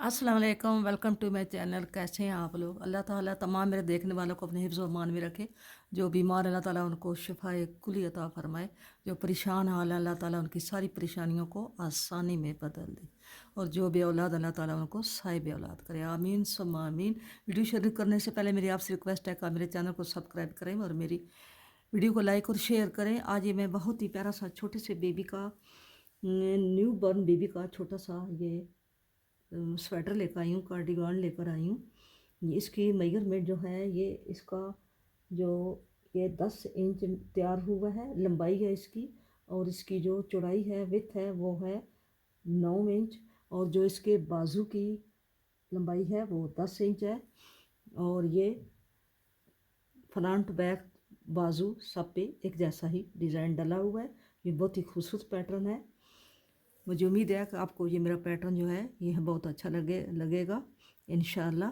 अस्सलाम वालेकुम। Welcome to my channel. कैसे हैं आप लोग? अल्लाह ताला तमाम मेरे देखने वालों को अपने हिफ्ज़ व मान में रखे। जो बीमार अल्लाह ताला उनको शिफाए कुली अता फरमाए। जो परेशान हाल है अल्लाह ताला उनकी सारी परेशानियों को आसानी में बदल दे। और जो बे औलाद अल्लाह ताला उनको साहिब औलाद करे। आमीन सुम्मा आमीन। वीडियो शुरू करने से पहले मेरी आपसे रिक्वेस्ट है कि आप मेरे चैनल को सब्सक्राइब करें और मेरी वीडियो को लाइक और शेयर करें। आज ये मैं बहुत ही प्यारा सा छोटे से बेबी का, न्यू बॉर्न बेबी का छोटा सा ये स्वेटर लेकर आई हूँ, कार्डिगान लेकर आई हूँ। इसकी मेजरमेंट जो है, ये इसका जो ये 10 इंच तैयार हुआ है, लंबाई है इसकी। और इसकी जो चौड़ाई है, विथ है, वो है 9 इंच। और जो इसके बाजू की लंबाई है वो 10 इंच है। और ये फ्रंट बैक बाजू सब पे एक जैसा ही डिज़ाइन डला हुआ है। ये बहुत ही खूबसूरत पैटर्न है। मुझे उम्मीद है कि आपको ये मेरा पैटर्न जो है ये बहुत अच्छा लगेगा इंशाल्लाह।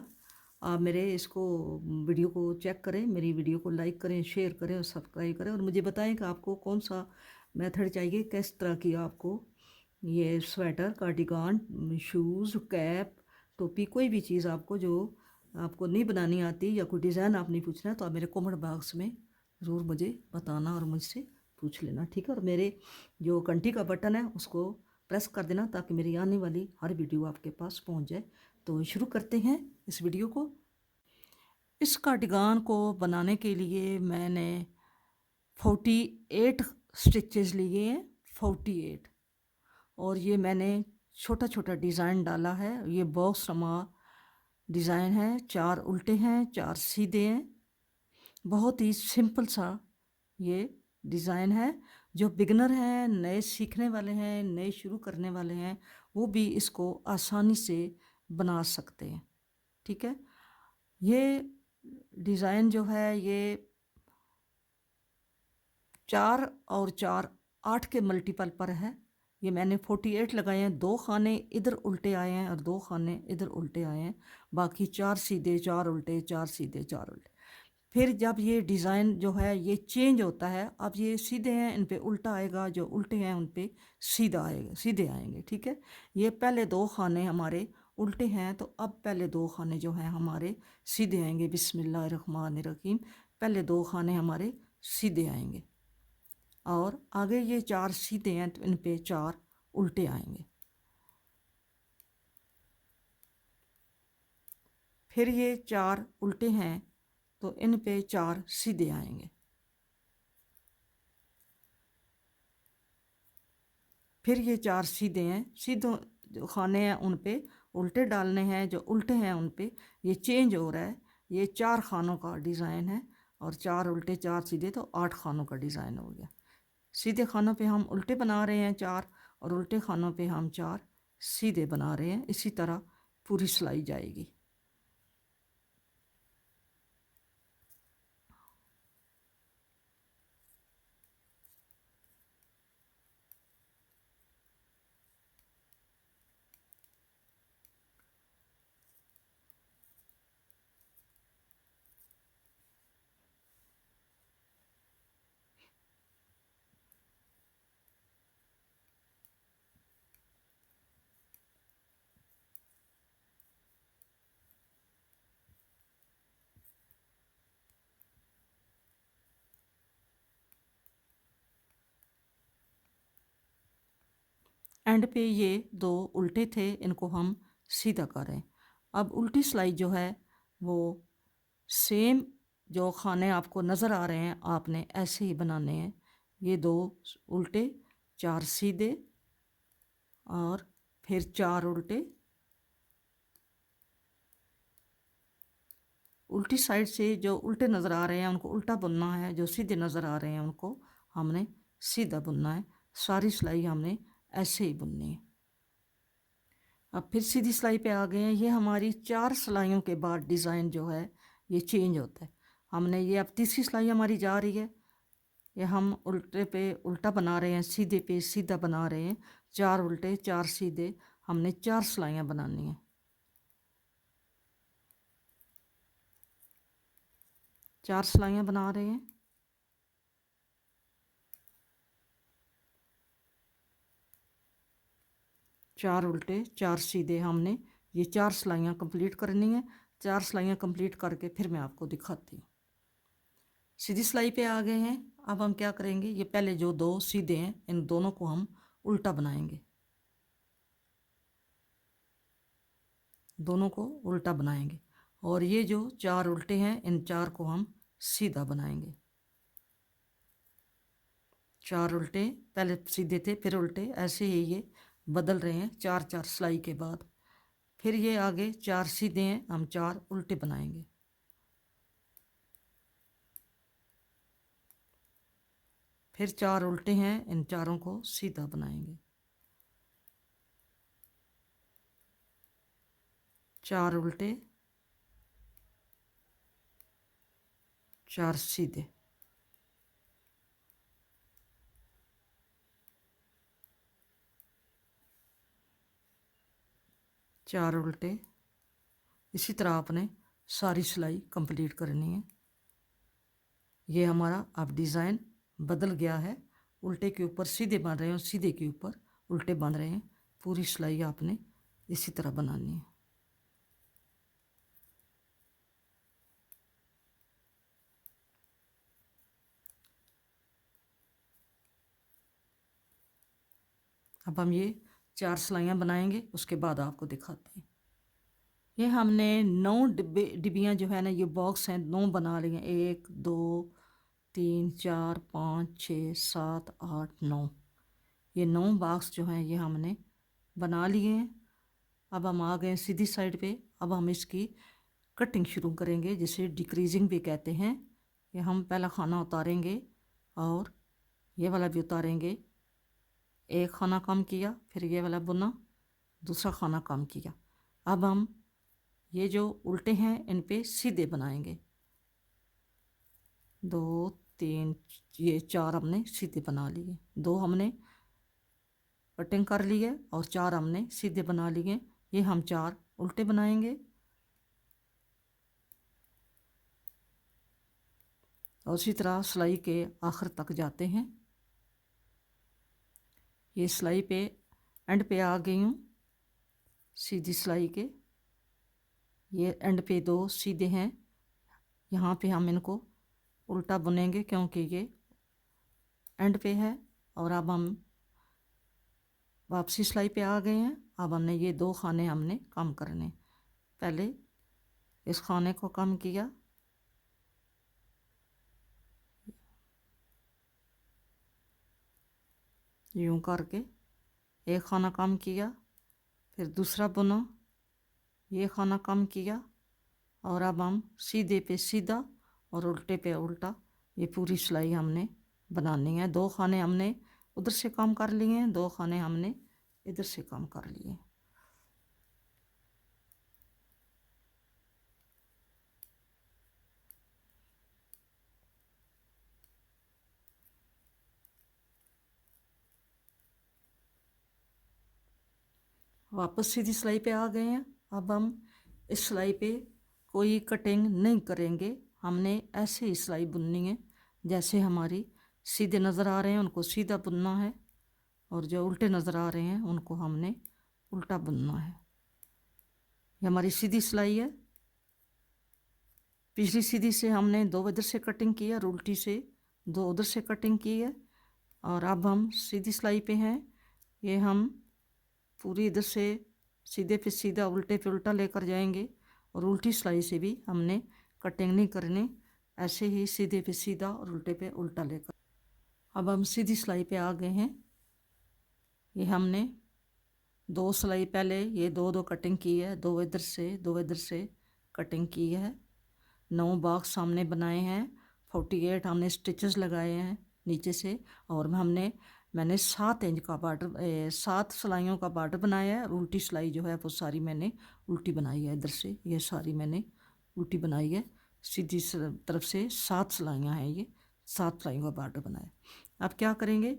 आप मेरे इसको वीडियो को चेक करें, मेरी वीडियो को लाइक करें, शेयर करें और सब्सक्राइब करें। और मुझे बताएं कि आपको कौन सा मेथड चाहिए, किस तरह की आपको ये स्वेटर, कार्डिगान, शूज़, कैप, टोपी, कोई भी चीज़ आपको जो आपको नहीं बनानी आती या कोई डिज़ाइन आप नहीं पूछना है तो आप मेरे कमेंट बॉक्स में ज़रूर मुझे बताना और मुझसे पूछ लेना, ठीक है। और मेरे जो घंटी का बटन है उसको प्रेस कर देना ताकि मेरी आने वाली हर वीडियो आपके पास पहुंच जाए। तो शुरू करते हैं इस वीडियो को। इस कार्डिगान को बनाने के लिए मैंने 48 स्टिचेस लिए हैं, 48। और ये मैंने छोटा छोटा डिज़ाइन डाला है। ये बॉक्स नमा डिज़ाइन है, 4 उल्टे हैं, 4 सीधे हैं। बहुत ही सिंपल सा ये डिज़ाइन है। जो बिगनर हैं, नए सीखने वाले हैं, नए शुरू करने वाले हैं, वो भी इसको आसानी से बना सकते हैं, ठीक है। ये डिज़ाइन जो है ये 4 और 4 8 के मल्टीपल पर है। ये मैंने 48 लगाए हैं। 2 खाने इधर उल्टे आए हैं और 2 खाने इधर उल्टे आए हैं। बाकी 4 सीधे, 4 उल्टे, 4 सीधे, 4 उल्टे। फिर जब ये डिज़ाइन जो है ये चेंज होता है, अब ये सीधे हैं, इन पे उल्टा आएगा, जो उल्टे हैं उन पे सीधा आएगा, सीधे आएंगे, ठीक है। ये पहले 2 खाने हमारे उल्टे हैं तो अब पहले 2 खाने जो हैं हमारे सीधे आएंगे। बिस्मिल्लाहिर्रहमानिर्रहीम। पहले 2 खाने हमारे सीधे आएंगे और आगे ये 4 सीधे हैं तो इन पे 4 उल्टे आएंगे। फिर ये 4 उल्टे हैं तो इन पे 4 सीधे आएंगे। फिर ये 4 सीधे हैं, सीधे जो खाने हैं उन पे उल्टे डालने हैं, जो उल्टे हैं उन पे ये चेंज हो रहा है। ये 4 खानों का डिज़ाइन है और 4 उल्टे 4 सीधे तो 8 खानों का डिज़ाइन हो गया। सीधे खानों पे हम उल्टे बना रहे हैं 4 और उल्टे खानों पे हम 4 सीधे बना रहे हैं। इसी तरह पूरी सिलाई जाएगी। एंड पे ये 2 उल्टे थे, इनको हम सीधा करें। अब उल्टी सिलाई जो है वो सेम जो खाने आपको नज़र आ रहे हैं आपने ऐसे ही बनाने हैं। ये 2 उल्टे, 4 सीधे और फिर 4 उल्टे। उल्टी साइड से जो उल्टे नज़र आ रहे हैं उनको उल्टा बुनना है, जो सीधे नज़र आ रहे हैं उनको हमने सीधा बुनना है। सारी सिलाई हमने ऐसे ही बुननी है। अब फिर सीधी सिलाई पे आ गए हैं। ये हमारी 4 सिलाइयों के बाद डिज़ाइन जो है ये चेंज होता है। हमने ये अब तीसरी सिलाई हमारी जा रही है। ये हम उल्टे पे उल्टा बना रहे हैं, सीधे पे सीधा बना रहे हैं। 4 उल्टे 4 सीधे, हमने 4 सिलाइयाँ बनानी हैं। 4 सिलाइयाँ बना रहे हैं। चार उल्टे 4 सीधे हमने ये 4 सिलाइयाँ कंप्लीट करनी है। 4 सिलाइयाँ कंप्लीट करके फिर मैं आपको दिखाती हूँ। सीधी सिलाई पे आ गए हैं। अब हम क्या करेंगे, ये पहले जो 2 सीधे हैं इन दोनों को हम उल्टा बनाएंगे, दोनों को उल्टा बनाएंगे। और ये जो 4 उल्टे हैं इन 4 को हम सीधा बनाएंगे। 4 उल्टे, पहले सीधे थे फिर उल्टे, ऐसे ही ये बदल रहे हैं 4-4 सिलाई के बाद। फिर ये आगे 4 सीधे हैं, हम 4 उल्टे बनाएंगे। फिर 4 उल्टे हैं, इन चारों को सीधा बनाएंगे। 4 उल्टे, 4 सीधे। चार उल्टे। इसी तरह आपने सारी सिलाई कंप्लीट करनी है। ये हमारा अब डिज़ाइन बदल गया है। उल्टे के ऊपर सीधे बन रहे हैं और सीधे के ऊपर उल्टे बन रहे हैं। पूरी सिलाई आपने इसी तरह बनानी है। अब हम ये 4 सिलाइयाँ बनाएंगे, उसके बाद आपको दिखाते हैं। ये हमने 9 डिब्बियाँ जो है ना, ये बॉक्स हैं, 9 बना लिए हैं। 1 2 3 4 5 6 7 8 9। ये 9 बॉक्स जो हैं ये हमने बना लिए हैं। अब हम आ गए सीधी साइड पे। अब हम इसकी कटिंग शुरू करेंगे, जिसे डिक्रीजिंग भी कहते हैं। ये हम पहला खाना उतारेंगे और ये वाला भी उतारेंगे। एक खाना कम किया, फिर ये वाला बुना, दूसरा खाना कम किया। अब हम ये जो उल्टे हैं इन पे सीधे बनाएंगे। 2 3, ये 4 हमने सीधे बना लिए। 2 हमने कटिंग कर ली है और 4 हमने सीधे बना लिए। ये हम 4 उल्टे बनाएंगे और उसी तरह सिलाई के आखिर तक जाते हैं। ये सिलाई पे एंड पे आ गई हूँ, सीधी सिलाई के। ये एंड पे 2 सीधे हैं, यहाँ पे हम इनको उल्टा बुनेंगे क्योंकि ये एंड पे है। और अब हम वापसी सिलाई पे आ गए हैं। अब हमने ये 2 खाने हमने कम करने। पहले इस खाने को कम किया, यूं करके एक खाना कम किया, फिर दूसरा बुना, ये खाना कम किया। और अब हम सीधे पे सीधा और उल्टे पे उल्टा, ये पूरी सिलाई हमने बनानी है। 2 खाने हमने उधर से कम कर लिए हैं, 2 खाने हमने इधर से कम कर लिए। वापस सीधी सिलाई पे आ गए हैं। अब हम इस सिलाई पे कोई कटिंग नहीं करेंगे, हमने ऐसे ही सिलाई बुननी है। जैसे हमारी सीधे नज़र आ रहे हैं उनको सीधा बुनना है, और जो उल्टे नज़र आ रहे हैं उनको हमने उल्टा बुनना है। ये हमारी सीधी सिलाई है। पिछली सीधी से हमने 2 इधर से कटिंग की है और उल्टी से 2 उधर से कटिंग की है। और अब हम सीधी सिलाई पे हैं। ये हम पूरी इधर से सीधे पे सीधा उल्टे पे उल्टा लेकर जाएंगे, और उल्टी सिलाई से भी हमने कटिंग नहीं करनी, ऐसे ही सीधे पे सीधा और उल्टे पे उल्टा लेकर। अब हम सीधी सिलाई पे आ गए हैं। ये हमने 2 सिलाई पहले ये 2 कटिंग की है, 2 इधर से 2 इधर से कटिंग की है। 9 बॉक्स हमने बनाए हैं। 48 हमने स्टिचेस लगाए हैं नीचे से। और मैंने 7 इंच का बार्डर, 7 सिलाइयों का बार्डर बनाया है। और उल्टी सिलाई जो है वो सारी मैंने उल्टी बनाई है। इधर से ये सारी मैंने उल्टी बनाई है। सीधी तरफ से 7 सिलाइयाँ हैं, ये 7 सिलाइयों का बार्डर बनाया। अब क्या करेंगे,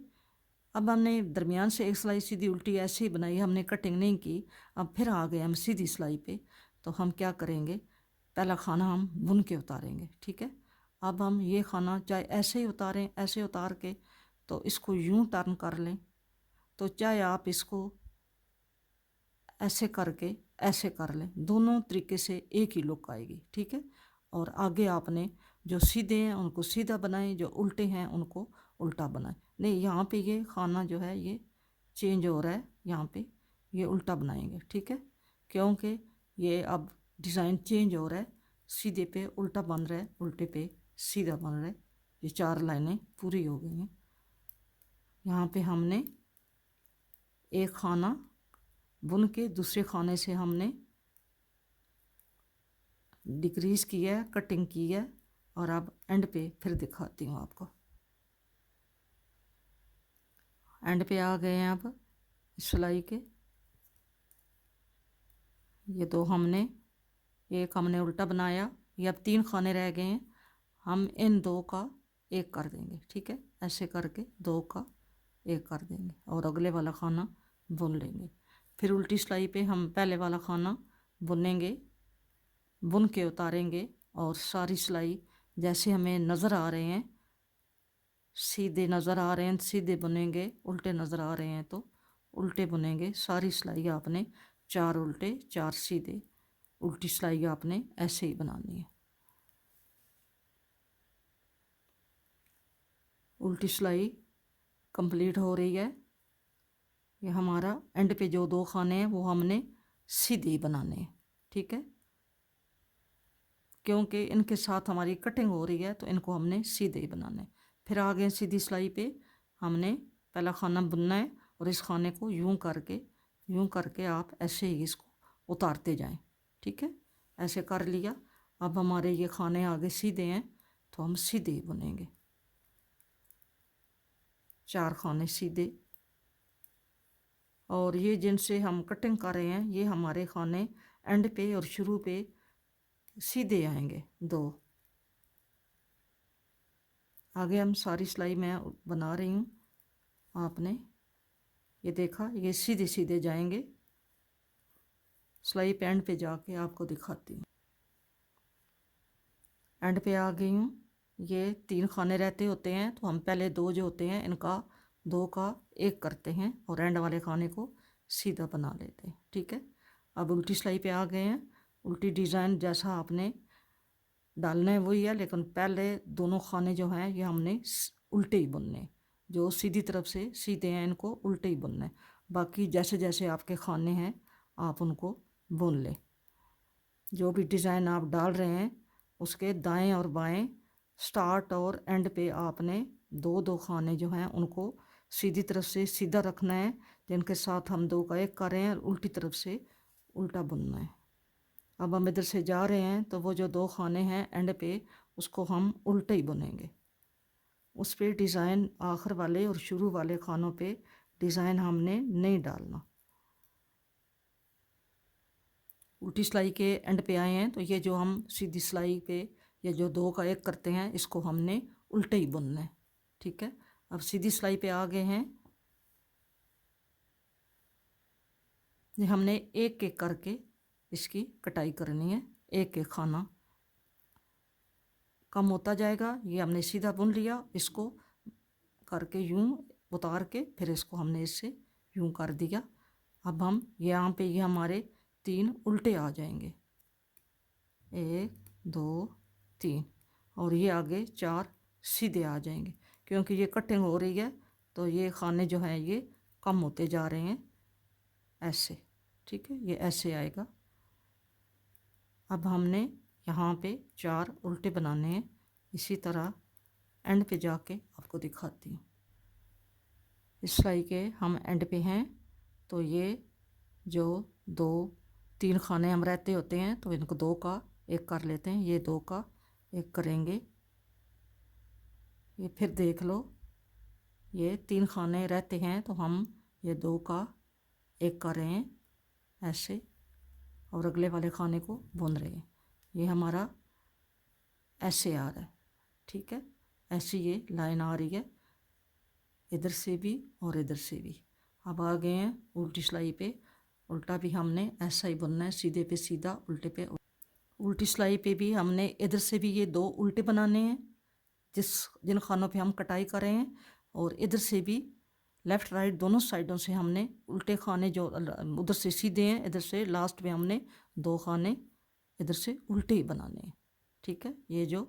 अब हमने दरमियान से एक सिलाई सीधी उल्टी ऐसे ही बनाई, हमने कटिंग नहीं की। अब फिर आ गए हम सीधी सिलाई पे। तो हम क्या करेंगे, पहला खाना हम बुन के उतारेंगे, ठीक है। अब हम ये खाना चाहे ऐसे ही उतारें, ऐसे उतार के तो इसको यूं टर्न कर लें, तो चाहे आप इसको ऐसे करके ऐसे कर लें, दोनों तरीके से एक ही लुक आएगी। ठीक है, और आगे आपने जो सीधे हैं उनको सीधा बनाएं, जो उल्टे हैं उनको उल्टा बनाएं। नहीं, यहाँ पे ये खाना जो है ये चेंज हो रहा है, यहाँ पे ये उल्टा बनाएंगे। ठीक है, क्योंकि ये अब डिज़ाइन चेंज हो रहा है, सीधे पे उल्टा बन रहा है, उल्टे पे सीधा बन रहा है। ये 4 लाइनें पूरी हो गई हैं। यहाँ पे हमने एक खाना बुन के दूसरे खाने से हमने डिक्रीज किया है, कटिंग की है, और अब एंड पे फिर दिखाती हूँ आपको। एंड पे आ गए हैं अब सिलाई के। ये दो हमने, एक हमने उल्टा बनाया, ये अब 3 खाने रह गए हैं, हम इन 2 का एक कर देंगे। ठीक है, ऐसे करके 2 का एक कर देंगे और अगले वाला खाना बुन लेंगे। फिर उल्टी सिलाई पे हम पहले वाला खाना बुनेंगे, बुन के उतारेंगे, और सारी सिलाई जैसे हमें नज़र आ रहे हैं, सीधे नज़र आ रहे हैं सीधे बुनेंगे, उल्टे नज़र आ रहे हैं तो उल्टे बुनेंगे। सारी सिलाई आपने 4 उल्टे 4 सीधे, उल्टी सिलाई आपने ऐसे ही बनानी है। उल्टी सिलाई कंप्लीट हो रही है। ये हमारा एंड पे जो 2 खाने हैं वो हमने सीधे ही बनाने हैं। ठीक है, क्योंकि इनके साथ हमारी कटिंग हो रही है तो इनको हमने सीधे ही बनाना है। फिर आगे सीधी सिलाई पे हमने पहला खाना बुनना है, और इस खाने को यूं करके आप ऐसे ही इसको उतारते जाएं। ठीक है, ऐसे कर लिया। अब हमारे ये खाने आगे सीधे हैं तो हम सीधे ही बुनेंगे। 4 खाने सीधे, और ये जिनसे हम कटिंग कर रहे हैं ये हमारे खाने एंड पे और शुरू पे सीधे आएंगे 2। आगे हम सारी सिलाई मैं बना रही हूँ, आपने ये देखा, ये सीधे सीधे जाएंगे। सिलाई पे एंड पे जाके आपको दिखाती हूँ। एंड पे आ गई हूँ। ये 3 खाने रहते होते हैं तो हम पहले 2 जो होते हैं इनका 2 का एक करते हैं और एंड वाले खाने को सीधा बना लेते हैं। ठीक है, अब उल्टी सिलाई पे आ गए हैं। उल्टी डिज़ाइन जैसा आपने डालना है वही है, लेकिन पहले दोनों खाने जो हैं ये हमने उल्टे ही बुनने, जो सीधी तरफ से सीधे हैं इनको उल्टे ही बुनना है। बाकी जैसे जैसे आपके खाने हैं आप उनको बुन लें। जो भी डिज़ाइन आप डाल रहे हैं उसके दाएं और बाएं, स्टार्ट और एंड पे आपने 2 खाने जो हैं उनको सीधी तरफ से सीधा रखना है, जिनके साथ हम 2 का एक कर रहे हैं, और उल्टी तरफ से उल्टा बुनना है। अब हम इधर से जा रहे हैं तो वो जो 2 खाने हैं एंड पे उसको हम उल्टे ही बुनेंगे। उस पे डिज़ाइन आखिर वाले और शुरू वाले खानों पे डिज़ाइन हमने नहीं डालना। उल्टी सिलाई के एंड पे आए हैं तो ये जो हम सीधी सिलाई पे ये जो 2 का एक करते हैं इसको हमने उल्टे ही बुनना है। ठीक है, अब सीधी सिलाई पे आ गए हैं। ये हमने एक एक करके इसकी कटाई करनी है, एक एक खाना कम होता जाएगा। ये हमने सीधा बुन लिया, इसको करके यूं उतार के फिर इसको हमने इससे यूं कर दिया। अब हम यहाँ पे ये हमारे 3 उल्टे आ जाएंगे, 1 2 3, और ये आगे 4 सीधे आ जाएंगे। क्योंकि ये कटिंग हो रही है तो ये खाने जो हैं ये कम होते जा रहे हैं ऐसे। ठीक है, ये ऐसे आएगा। अब हमने यहाँ पे 4 उल्टे बनाने हैं। इसी तरह एंड पे जाके आपको दिखाती हूँ। इस सिलाई के हम एंड पे हैं तो ये जो 2 3 खाने हम रहते होते हैं तो इनको 2 का एक कर लेते हैं। ये 2 का एक करेंगे। ये फिर देख लो, ये 3 खाने रहते हैं तो हम ये 2 का एक कर रहे हैं ऐसे, और अगले वाले खाने को बुन रहे हैं। ये हमारा ऐसे आ रहा है। ठीक है, ऐसी ये लाइन आ रही है इधर से भी और इधर से भी। अब आ गए हैं उल्टी सिलाई पे। उल्टा भी हमने ऐसा ही बुनना है, सीधे पे सीधा उल्टे पे। उल्टी सिलाई पे भी हमने इधर से भी ये 2 उल्टे बनाने हैं जिन खानों पे हम कटाई कर रहे हैं, और इधर से भी लेफ़्ट राइट दोनों साइडों से हमने उल्टे खाने जो उधर से सीधे हैं, इधर से लास्ट में हमने 2 खाने इधर से उल्टे ही बनाने हैं। ठीक है, ये जो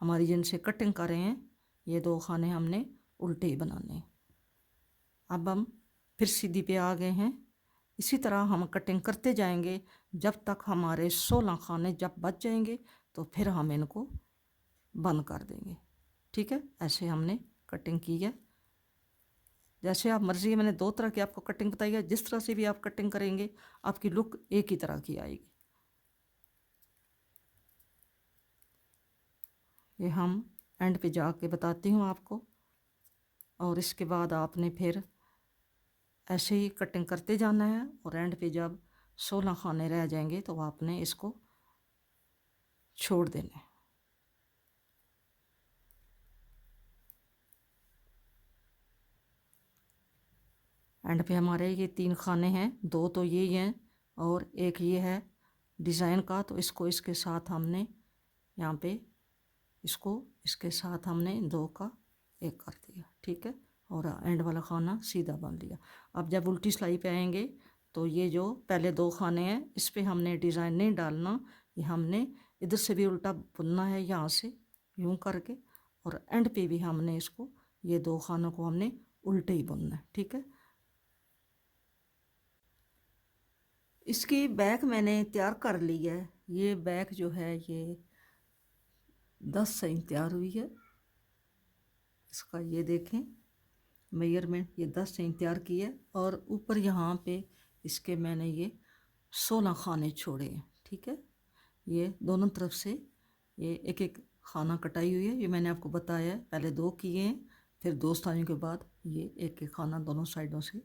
हमारी जिनसे कटिंग कर रहे हैं ये 2 खाने हमने उल्टे ही बनाने हैं। अब हम फिर सीधी पे आ गए हैं। इसी तरह हम कटिंग करते जाएंगे जब तक हमारे 16 खाने जब बच जाएंगे तो फिर हम इनको बंद कर देंगे। ठीक है, ऐसे हमने कटिंग की है। जैसे आप मर्जी है, मैंने 2 तरह की आपको कटिंग बताई है। जिस तरह से भी आप कटिंग करेंगे आपकी लुक एक ही तरह की आएगी। ये हम एंड पे जाके बताती हूँ आपको, और इसके बाद आपने फिर ऐसे ही कटिंग करते जाना है और एंड पे जब 16 खाने रह जाएंगे तो आपने इसको छोड़ देना है। एंड पे हमारे ये 3 खाने हैं, 2 तो ये ही हैं और एक ये है डिज़ाइन का, तो इसको इसके साथ हमने यहाँ पे इसको इसके साथ हमने 2 का 1 कर दिया। ठीक है, और एंड वाला खाना सीधा बन लिया। अब जब उल्टी सिलाई पे आएंगे तो ये जो पहले 2 खाने हैं इस पे हमने डिज़ाइन नहीं डालना, ये हमने इधर से भी उल्टा बुनना है यहाँ से यूँ करके, और एंड पे भी हमने इसको ये 2 खानों को हमने उल्टे ही बुनना है। ठीक है, इसकी बैक मैंने तैयार कर ली है। ये बैक जो है ये 10 से तैयार हुई है। इसका ये देखें मेजरमेंट, ये 10 से तैयार की है और ऊपर यहाँ पे इसके मैंने ये 16 खाने छोड़े हैं। ठीक है, ये दोनों तरफ से ये एक एक खाना कटाई हुई है। ये मैंने आपको बताया है, पहले 2 किए हैं फिर 2 सिलाइयों के बाद ये एक एक खाना दोनों साइडों से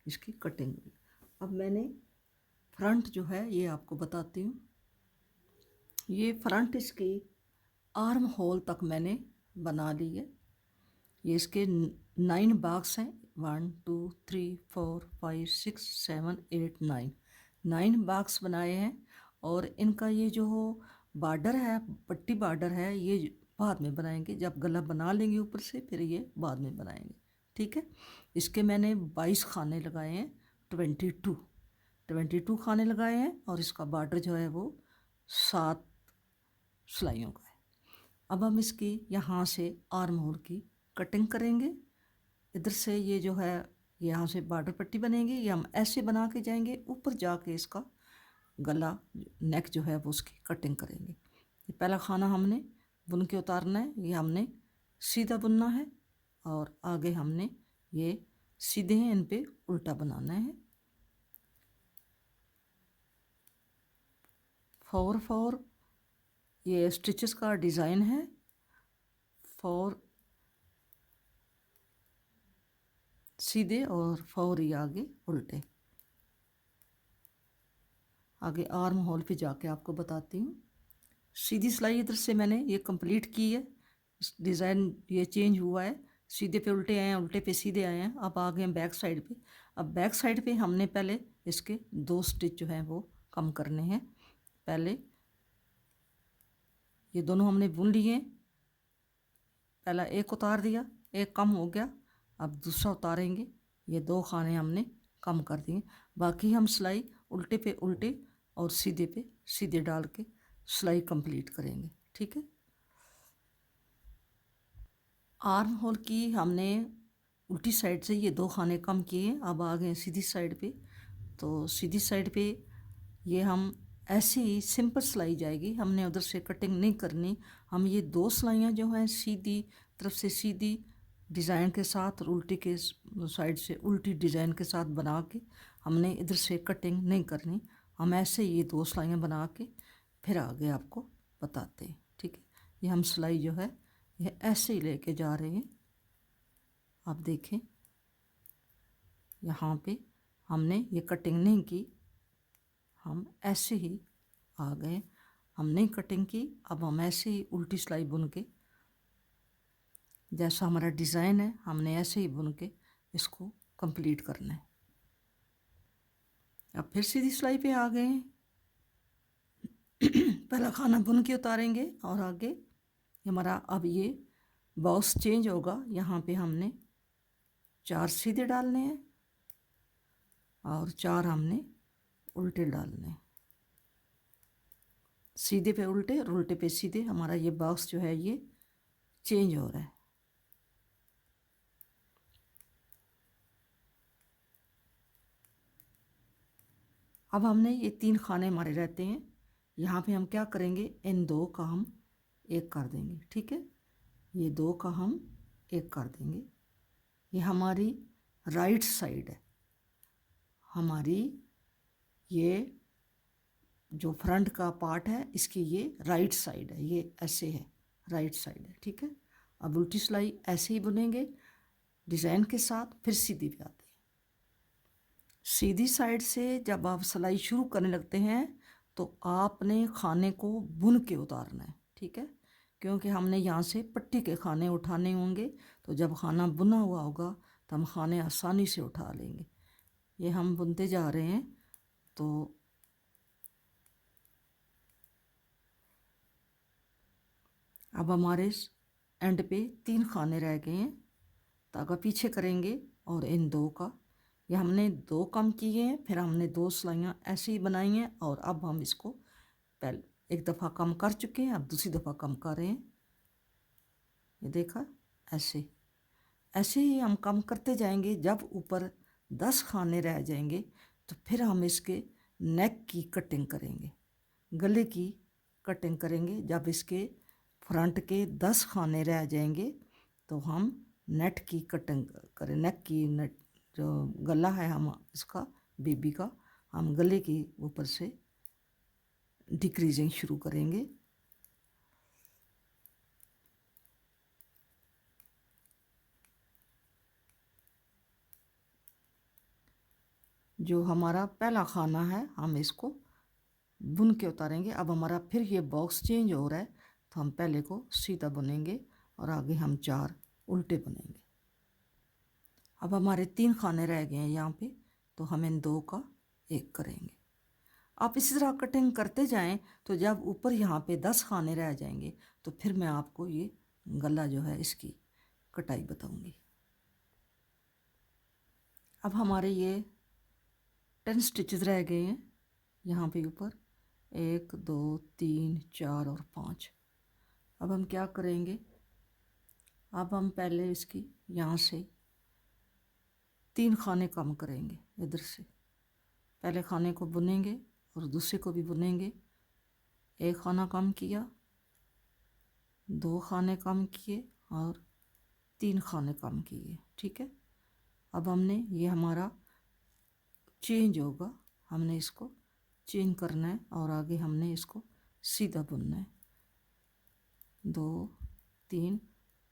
इसकी कटिंग हुई। अब मैंने फ्रंट जो है ये आपको बताती हूँ। ये फ्रंट इसकी आर्म होल तक मैंने बना ली है। ये इसके 9 बॉक्स हैं, 1 2 3 4 5 6 7 8 9 बॉक्स बनाए हैं। और इनका ये जो बॉर्डर है, पट्टी बॉर्डर है, ये बाद में बनाएंगे। जब गला बना लेंगे ऊपर से फिर ये बाद में बनाएंगे। ठीक है, इसके मैंने 22 खाने लगाए हैं, 22 खाने लगाए हैं और इसका बॉर्डर जो है वो 7 सिलाइयों का है। अब हम इसकी यहाँ से आर्म होल की कटिंग करेंगे। इधर से ये जो है यहाँ से बॉर्डर पट्टी बनेगी, ये हम ऐसे बना के जाएंगे, ऊपर जाके इसका गला नेक जो है वो उसकी कटिंग करेंगे। ये पहला खाना हमने बुन के उतारना है, ये हमने सीधा बुनना है और आगे हमने ये सीधे हैं इन पे उल्टा बनाना है। 4 ये स्टिचेस का डिज़ाइन है। 4 सीधे और 4 ही आगे उल्टे। आगे आर्म होल पे जाके आपको बताती हूँ। सीधी सिलाई इधर से मैंने ये कंप्लीट की है। डिज़ाइन ये चेंज हुआ है, सीधे पे उल्टे आए हैं, उल्टे पे सीधे आए हैं। अब आ गए हैं बैक साइड पे। अब बैक साइड पे हमने पहले इसके 2 स्टिच जो हैं वो कम करने हैं। पहले ये दोनों हमने बुन लिए, पहला एक उतार दिया, एक कम हो गया, अब दूसरा उतारेंगे। ये 2 खाने हमने कम कर दिए। बाकी हम सिलाई उल्टे पे उल्टे और सीधे पे सीधे डाल के सिलाई कंप्लीट करेंगे। ठीक है, आर्म होल की हमने उल्टी साइड से ये 2 खाने कम किए। अब आ गए सीधी साइड पे। तो सीधी साइड पे ये हम ऐसे ही सिंपल सिलाई जाएगी, हमने उधर से कटिंग नहीं करनी। हम ये 2 सिलाइयाँ जो हैं सीधी तरफ से सीधी डिज़ाइन के साथ और उल्टी के साइड से उल्टी डिज़ाइन के साथ बना के हमने इधर से कटिंग नहीं करनी। हम ऐसे ही ये 2 सिलाइयाँ बना के फिर आगे आपको बताते हैं। ठीक है, ये हम सिलाई जो है ये ऐसे ही लेके जा रहे हैं। आप देखें यहाँ पे हमने ये कटिंग नहीं की, हम ऐसे ही आ गए। हमने कटिंग की, अब हम ऐसे ही उल्टी सिलाई बुन के जैसा हमारा डिज़ाइन है हमने ऐसे ही बुन के इसको कंप्लीट करना है। अब फिर सीधी सिलाई पे आ गए हैं। पहला खाना बुन के उतारेंगे और आगे हमारा अब ये बॉक्स चेंज होगा। यहाँ पे हमने 4 सीधे डालने हैं और 4 हमने उल्टे डालने हैं। सीधे पे उल्टे और उल्टे पे सीधे हमारा ये बॉक्स जो है ये चेंज हो रहा है। अब हमने ये 3 खाने हमारे रहते हैं। यहाँ पे हम क्या करेंगे, इन 2 का हम 1 कर देंगे। ठीक है, ये 2 का हम 1 कर देंगे। ये हमारी राइट साइड है। हमारी ये जो फ्रंट का पार्ट है इसकी ये राइट साइड है, ये ऐसे है, राइट साइड है। ठीक है, अब उल्टी सिलाई ऐसे ही बुनेंगे डिज़ाइन के साथ। फिर सीधी पे आते हैं। सीधी साइड से जब आप सिलाई शुरू करने लगते हैं तो आपने खाने को बुन के उतारना है। ठीक है, क्योंकि हमने यहाँ से पट्टी के खाने उठाने होंगे, तो जब खाना बुना हुआ होगा तो हम खाने आसानी से उठा लेंगे। ये हम बुनते जा रहे हैं। तो अब हमारे एंड पे 3 खाने रह गए हैं। धागा पीछे करेंगे और इन 2 का, ये हमने 2 कम किए हैं, फिर हमने 2 सिलाइयाँ ऐसे ही बनाई हैं और अब हम इसको पहले एक दफ़ा कम कर चुके हैं, अब दूसरी दफ़ा कम कर रहे हैं। ये देखा, ऐसे ऐसे ही हम कम करते जाएंगे। जब ऊपर 10 खाने रह जाएंगे तो फिर हम इसके नेक की कटिंग करेंगे, गले की कटिंग करेंगे। जब इसके फ्रंट के 10 खाने रह जाएंगे तो हम नेट की कटिंग करें। नेक की नेट जो गला है हम इसका बेबी का, हम गले के ऊपर से डिक्रीजिंग शुरू करेंगे। जो हमारा पहला खाना है हम इसको बुन के उतारेंगे। अब हमारा फिर ये बॉक्स चेंज हो रहा है, तो हम पहले को सीधा बुनेंगे और आगे हम 4 उल्टे बुनेंगे। अब हमारे 3 खाने रह गए हैं यहाँ पे, तो हम इन 2 का 1 करेंगे। आप इसी तरह कटिंग करते जाएं, तो जब ऊपर यहाँ पे 10 खाने रह जाएंगे तो फिर मैं आपको ये गला जो है इसकी कटाई बताऊंगी। अब हमारे ये 10 स्टिचेस रह गए हैं यहाँ पे ऊपर, 1 2 3 4 और 5। अब हम क्या करेंगे, अब हम पहले इसकी यहाँ से 3 खाने कम करेंगे। इधर से पहले खाने को बुनेंगे और दूसरे को भी बुनेंगे। 1 खाना कम किया, 2 खाने कम किए और 3 खाने कम किए। ठीक है, अब हमने ये हमारा चेंज होगा, हमने इसको चेंज करना है और आगे हमने इसको सीधा बुनना है। 2 3,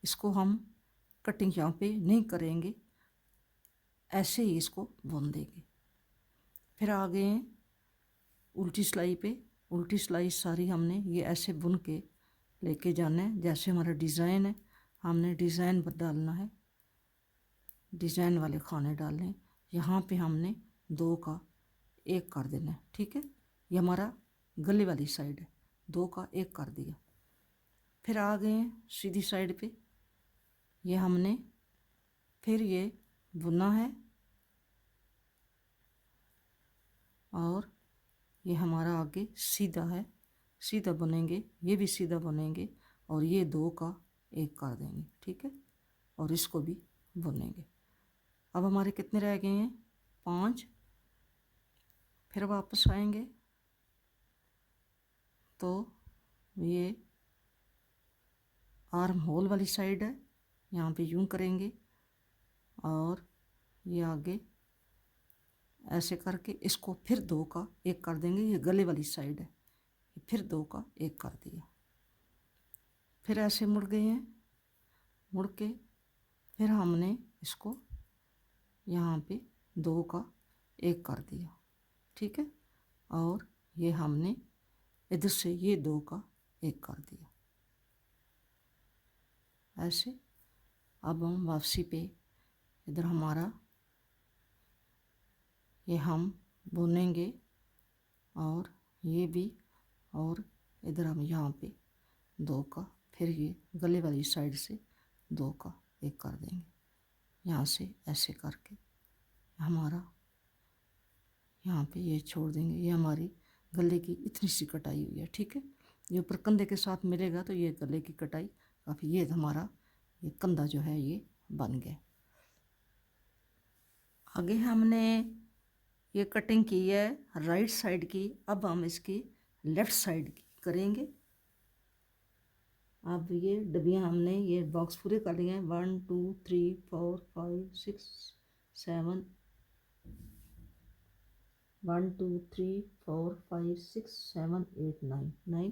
इसको हम कटिंग यहाँ पे नहीं करेंगे, ऐसे ही इसको बुन देंगे। फिर आगे उल्टी सिलाई पे, उल्टी सिलाई सारी हमने ये ऐसे बुन के लेके जाना है। जैसे हमारा डिज़ाइन है, हमने डिज़ाइन पर डालना है, डिज़ाइन वाले खाने डालने हैं। यहाँ पे हमने 2 का 1 कर देना है। ठीक है, ये हमारा गले वाली साइड है, 2 का 1 कर दिया। फिर आ गए हैं सीधी साइड पे, ये हमने फिर ये बुना है और ये हमारा आगे सीधा है, सीधा बुनेंगे, ये भी सीधा बुनेंगे और ये 2 का 1 कर देंगे। ठीक है, और इसको भी बुनेंगे। अब हमारे कितने रह गए हैं, 5। फिर वापस आएंगे तो ये आर्म होल वाली साइड है, यहाँ पे यूं करेंगे और ये आगे ऐसे करके इसको फिर 2 का 1 कर देंगे। ये गले वाली साइड है, फिर 2 का 1 कर दिया। फिर ऐसे मुड़ गए हैं, मुड़ के फिर हमने इसको यहाँ पे 2 का 1 कर दिया। ठीक है, और ये हमने इधर से ये 2 का 1 कर दिया ऐसे। अब हम वापसी पे इधर हमारा ये हम बुनेंगे और ये भी, और इधर हम यहाँ पे 2 का, फिर ये गले वाली साइड से 2 का 1 कर देंगे। यहाँ से ऐसे करके हमारा यहाँ पे ये छोड़ देंगे। ये हमारी गले की इतनी सी कटाई हुई है, ठीक है। ये ऊपर कंधे के साथ मिलेगा तो ये गले की कटाई काफ़ी, ये हमारा ये कंधा जो है ये बन गया। आगे हमने ये कटिंग की है राइट साइड की, अब हम इसकी लेफ़्ट साइड की करेंगे। अब ये डबियाँ हमने ये बॉक्स पूरे कर लिए हैं, 1 2 3 4 5 6 7 1 2 3 4 5 6 7 8 9।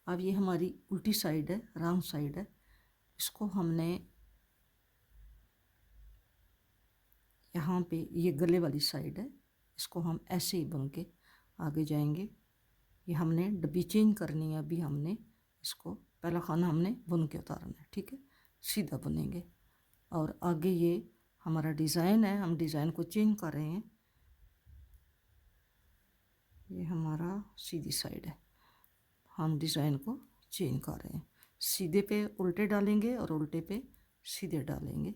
अब ये हमारी उल्टी साइड है, रॉन्ग साइड है। इसको हमने यहाँ पे ये गले वाली साइड है, इसको हम ऐसे ही बुन के आगे जाएंगे। ये हमने डब्बी चेंज करनी है। अभी हमने इसको पहला खाना हमने बुन के उतारना है, ठीक है। सीधा बुनेंगे और आगे ये हमारा डिज़ाइन है, हम डिज़ाइन को चेंज कर रहे हैं। ये हमारा सीधी साइड है, हम डिज़ाइन को चेंज कर रहे हैं। सीधे पे उल्टे डालेंगे और उल्टे पे सीधे डालेंगे।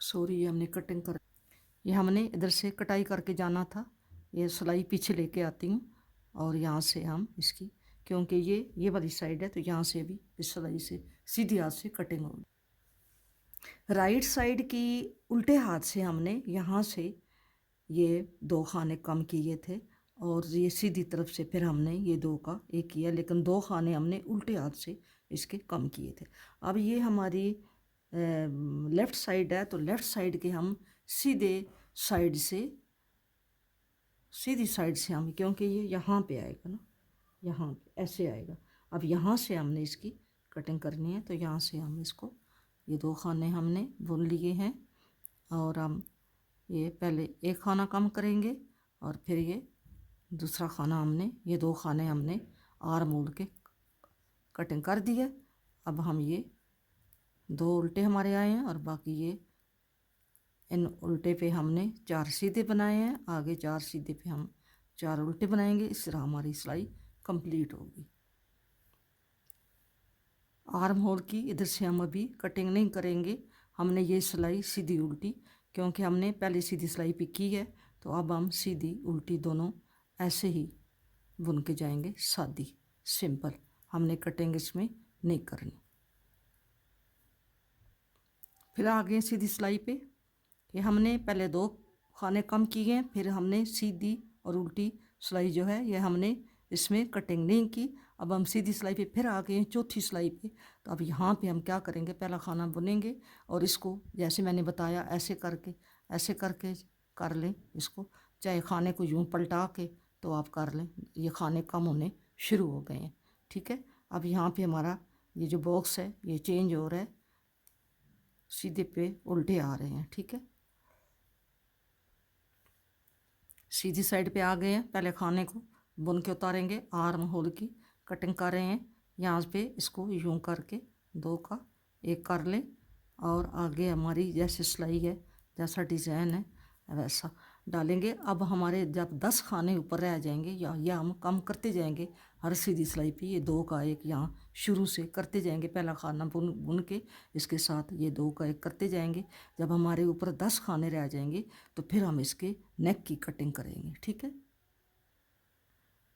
सॉरी, ये हमने कटिंग कर, ये हमने इधर से कटाई करके जाना था। ये सिलाई पीछे लेके आती हूँ और यहाँ से हम इसकी, क्योंकि ये वाली साइड है तो यहाँ से भी इस सिलाई से सीधी हाथ से कटिंग होगी। राइट साइड की उल्टे हाथ से हमने यहाँ से ये 2 खाने कम किए थे और ये सीधी तरफ से फिर हमने ये 2 का 1 किया, लेकिन 2 खाने हमने उल्टे हाथ से इसके कम किए थे। अब ये हमारी लेफ़्ट साइड है तो लेफ़्ट साइड के हम सीधे साइड से, सीधी साइड से हम, क्योंकि ये यहाँ पे आएगा ना, यहाँ पे ऐसे आएगा। अब यहाँ से हमने इसकी कटिंग करनी है तो यहाँ से हम इसको ये 2 खाने हमने बुन लिए हैं और हम ये पहले 1 खाना कम करेंगे और फिर ये दूसरा खाना हमने, ये 2 खाने हमने आर्म होल के कटिंग कर दिए। अब हम ये 2 उल्टे हमारे आए हैं और बाकी ये इन उल्टे पे हमने 4 सीधे बनाए हैं, आगे 4 सीधे पे हम 4 उल्टे बनाएंगे। इस तरह हमारी सिलाई कंप्लीट होगी। आर्म होल की इधर से हम अभी कटिंग नहीं करेंगे, हमने ये सिलाई सीधी उल्टी, क्योंकि हमने पहले सीधी सिलाई पे की है तो अब हम सीधी उल्टी दोनों ऐसे ही बुन के जाएंगे, सादी सिंपल, हमने कटिंग इसमें नहीं करनी। फिर आगे सीधी सिलाई पे ये हमने पहले 2 खाने कम किए हैं, फिर हमने सीधी और उल्टी सिलाई जो है ये हमने इसमें कटिंग नहीं की। अब हम सीधी सिलाई पे फिर आ गए हैं चौथी सिलाई पे। तो अब यहाँ पे हम क्या करेंगे, पहला खाना बुनेंगे और इसको जैसे मैंने बताया ऐसे करके कर लें इसको, चाहे खाने को यूँ पलटा के तो आप कर लें। ये खाने कम होने शुरू हो गए हैं, ठीक है। अब यहाँ पे हमारा ये जो बॉक्स है ये चेंज हो रहा है, सीधे पे उल्टे आ रहे हैं, ठीक है। सीधी साइड पे आ गए हैं, पहले खाने को बुन के उतारेंगे, आर्म होल की कटिंग कर रहे हैं। यहाँ पे इसको यूं करके 2 का 1 कर लें और आगे हमारी जैसे सिलाई है, जैसा डिज़ाइन है वैसा डालेंगे। अब हमारे जब 10 खाने ऊपर रह जाएंगे या हम कम करते जाएंगे हर सीधी सिलाई पे, ये 2 का 1 यहाँ शुरू से करते जाएंगे। पहला खाना बुन बुन के इसके साथ ये 2 का 1 करते जाएंगे। जब हमारे ऊपर 10 खाने रह जाएंगे तो फिर हम इसके नेक की कटिंग करेंगे, ठीक है।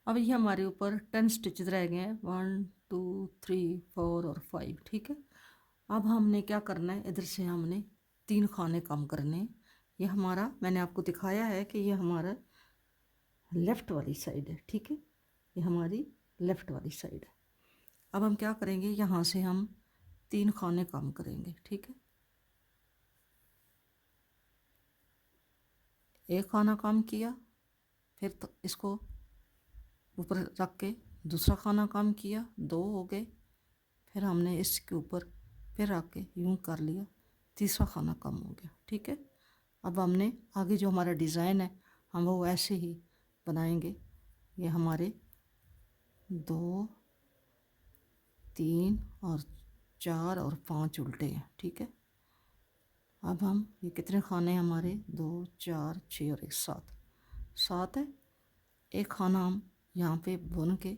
अब ये हमारे ऊपर 10 स्टिचेस रह गए हैं, 1 2 3 4 और 5, ठीक है। अब हमने क्या करना है, इधर से हमने 3 खाने कम करने हैं। ये हमारा, मैंने आपको दिखाया है कि ये हमारा लेफ़्ट वाली साइड है, ठीक है। ये हमारी लेफ़्ट वाली साइड है। अब हम क्या करेंगे, यहाँ से हम 3 खाने कम करेंगे, ठीक है। 1 खाना कम किया, फिर तो इसको ऊपर रख के दूसरा खाना कम किया, 2 हो गए। फिर हमने इसके ऊपर फिर रख के यूँ कर लिया, तीसरा खाना कम हो गया, ठीक है। अब हमने आगे जो हमारा डिज़ाइन है हम वो ऐसे ही बनाएंगे। ये हमारे 2 3 और 4 और 5 उल्टे हैं, ठीक है। अब हम ये कितने खाने हैं हमारे, 2 4 6 और 1 7 है। एक खाना हम यहाँ पे बुन के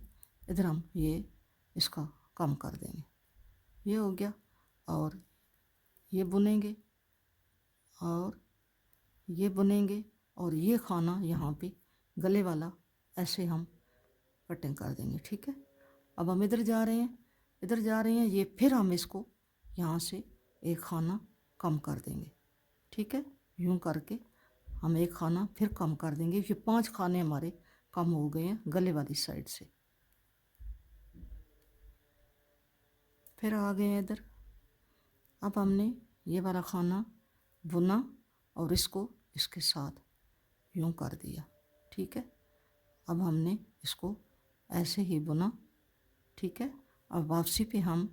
इधर हम ये इसका कम कर देंगे, ये हो गया। और ये बुनेंगे और ये बुनेंगे और ये खाना यहाँ पे गले वाला ऐसे हम कटिंग कर देंगे, ठीक है। अब हम इधर जा रहे हैं, ये फिर हम इसको यहाँ से एक खाना कम कर देंगे, ठीक है। यूं करके हम एक खाना फिर कम कर देंगे। ये 5 खाने हमारे कम हो गए हैं गले वाली साइड से। फिर आ गए हैं इधर। अब हमने ये वाला खाना बुना और इसको इसके साथ यूं कर दिया, ठीक है। अब हमने इसको ऐसे ही बुना, ठीक है। अब वापसी पे हम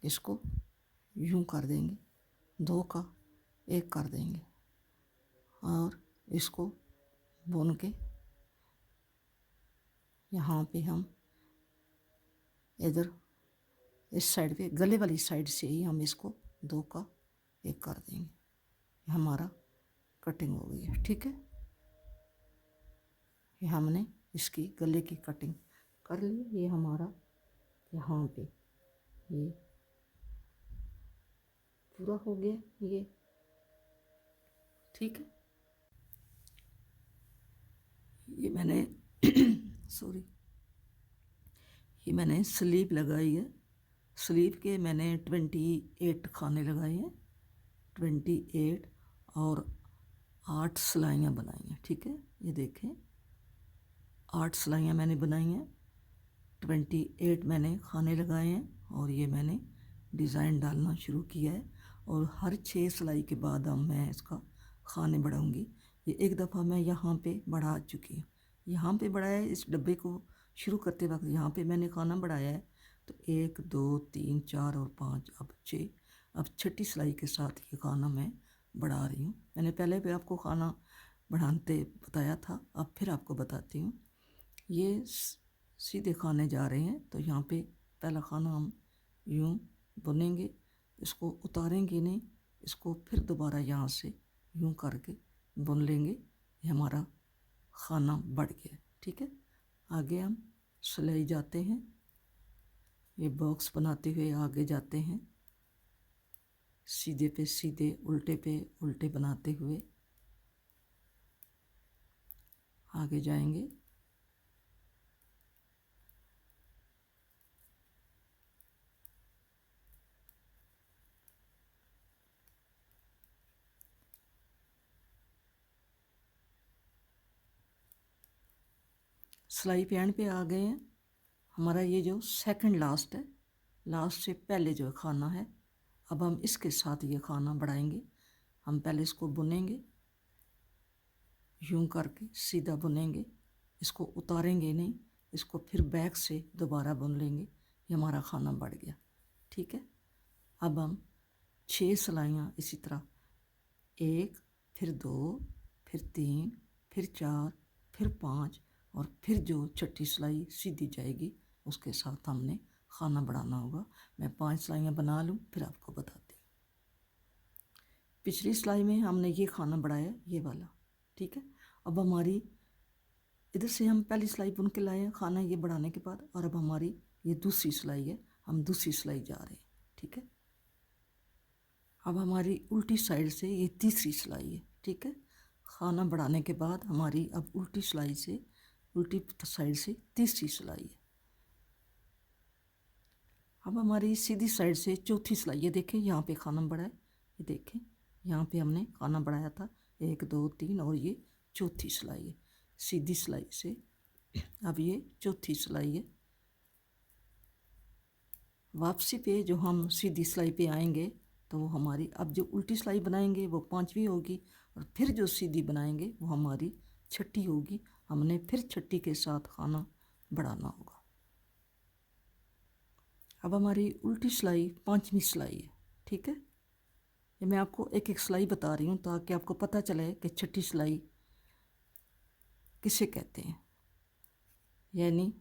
इसको यूं कर देंगे, 2 का 1 कर देंगे और इसको बुन के यहाँ पे हम इधर इस साइड पे गले वाली साइड से ही हम इसको 2 का 1 कर देंगे। हमारा कटिंग हो गई है, ठीक है। ये हमने इसकी गले की कटिंग कर ली। ये हमारा यहाँ पे ये पूरा हो गया, ये ठीक है। ये मैंने सॉरी, ये मैंने स्लीव लगाई है। स्लीव के मैंने 28 खाने लगाए हैं, 28 और 8 सिलाइयाँ बनाई हैं, ठीक है। ये देखें 8 सिलाइयाँ मैंने बनाई हैं, 28 मैंने खाने लगाए हैं और ये मैंने डिज़ाइन डालना शुरू किया है। और हर 6 सिलाई के बाद अब मैं इसका खाने बढ़ाऊँगी। ये एक दफ़ा मैं यहाँ पे बढ़ा चुकी हूँ, यहाँ पे बढ़ाया है। इस डब्बे को शुरू करते वक्त यहाँ पे मैंने खाना बढ़ाया है। तो 1 2 3 4 और 5 अब 6। अब छठी सिलाई के साथ ये खाना मैं बढ़ा रही हूँ। मैंने पहले भी आपको खाना बढ़ाते बताया था, अब फिर आपको बताती हूँ। ये सीधे खाने जा रहे हैं, तो यहाँ पे पहला खाना हम यूं बुनेंगे, इसको उतारेंगे नहीं, इसको फिर दोबारा यहाँ से यूं करके बुन लेंगे। ये हमारा खाना बढ़ गया, ठीक है। आगे हम सिलाई जाते हैं, ये बॉक्स बनाते हुए आगे जाते हैं, सीधे पे सीधे, उल्टे पे उल्टे बनाते हुए आगे जाएंगे। सिलाई पे एंड पे आ गए हैं। हमारा ये जो सेकंड लास्ट है, लास्ट से पहले जो खाना है, अब हम इसके साथ ये खाना बढ़ाएंगे। हम पहले इसको बुनेंगे, यूं करके सीधा बुनेंगे, इसको उतारेंगे नहीं, इसको फिर बैक से दोबारा बुन लेंगे। ये हमारा खाना बढ़ गया, ठीक है। अब हम 6 सिलाइयाँ इसी तरह, 1 फिर 2 फिर 3 फिर 4 फिर 5 और फिर जो छठी सिलाई सीधी जाएगी उसके साथ हमने खाना बढ़ाना होगा। मैं 5 सिलाइयाँ बना लूँ फिर आपको बताती हूँ। पिछली सिलाई में हमने ये खाना बढ़ाया, ये वाला, ठीक है। अब हमारी इधर से हम पहली सिलाई बुन के लाए हैं खाना ये बढ़ाने के बाद, और अब हमारी ये दूसरी सिलाई है, हम दूसरी सिलाई जा रहे हैं, ठीक है। अब हमारी उल्टी साइड से ये तीसरी सिलाई है, ठीक है। खाना बढ़ाने के बाद हमारी अब उल्टी सिलाई से, उल्टी साइड से तीसरी सिलाई है। अब हमारी सीधी साइड से चौथी सिलाई, ये देखें यहाँ पे खाना बढ़ा है, ये देखें यहाँ पे हमने खाना बढ़ाया था 1 2 3 और ये चौथी सिलाई है सीधी सिलाई से। अब ये चौथी सिलाई है। वापसी पे जो हम सीधी सिलाई पे आएंगे तो वो हमारी, अब जो उल्टी सिलाई बनाएंगे वो 5वीं होगी और फिर जो सीधी बनाएंगे वो हमारी छठी होगी। हमने फिर छठी के साथ खाना बढ़ाना होगा। अब हमारी उल्टी सिलाई 5वीं सिलाई है, ठीक है। ये मैं आपको एक एक सिलाई बता रही हूँ ताकि आपको पता चले कि छठी सिलाई किसे कहते हैं, यानी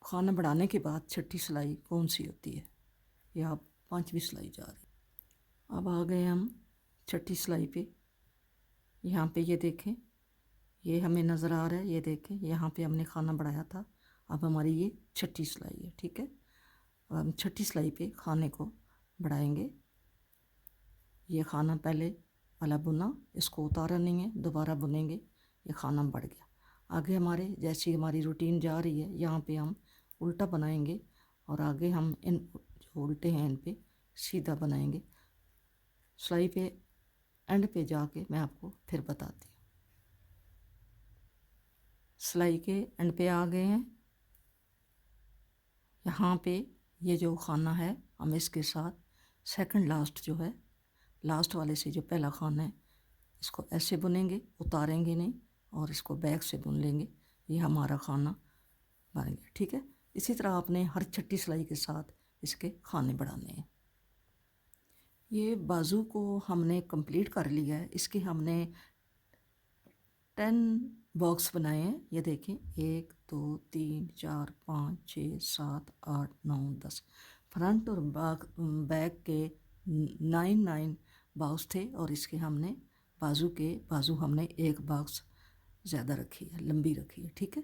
खाना बढ़ाने के बाद छठी सिलाई कौन सी होती है। ये आप 5वीं सिलाई जा रही। अब आ गए हम 6ठी सिलाई पे। यहाँ पे ये देखें, ये हमें नज़र आ रहा है, ये देखें यहाँ पे हमने खाना बढ़ाया था। अब हमारी ये 6ठी सिलाई है, ठीक है। अब हम 6ठी सिलाई पे खाने को बढ़ाएंगे। ये खाना पहले वाला बुना, इसको उतारा नहीं है, दोबारा बुनेंगे, ये खाना बढ़ गया। आगे हमारे जैसी हमारी रूटीन जा रही है, यहाँ पे हम उल्टा बनाएंगे और आगे हम इन जो उल्टे हैं इन पे सीधा बनाएंगे। सिलाई पे एंड पे जाके मैं आपको फिर बताती हूँ। सिलाई के एंड पे आ गए हैं। यहाँ पे ये जो खाना है हम इसके साथ सेकंड लास्ट जो है, लास्ट वाले से जो पहला खाना है, इसको ऐसे बुनेंगे, उतारेंगे नहीं और इसको बैक से बुन लेंगे। ये हमारा खाना बन गया, ठीक है। इसी तरह आपने हर 6ठी सिलाई के साथ इसके खाने बढ़ाने हैं। ये बाजू को हमने कंप्लीट कर लिया है। इसके हमने 10 बॉक्स बनाए हैं। ये देखें, 1 2 3 4 5 6 7 8 9 10 फ्रंट और बैक के 9 बॉक्स थे और इसके हमने बाजू हमने एक बॉक्स ज़्यादा रखी है, लंबी रखी है, ठीक है।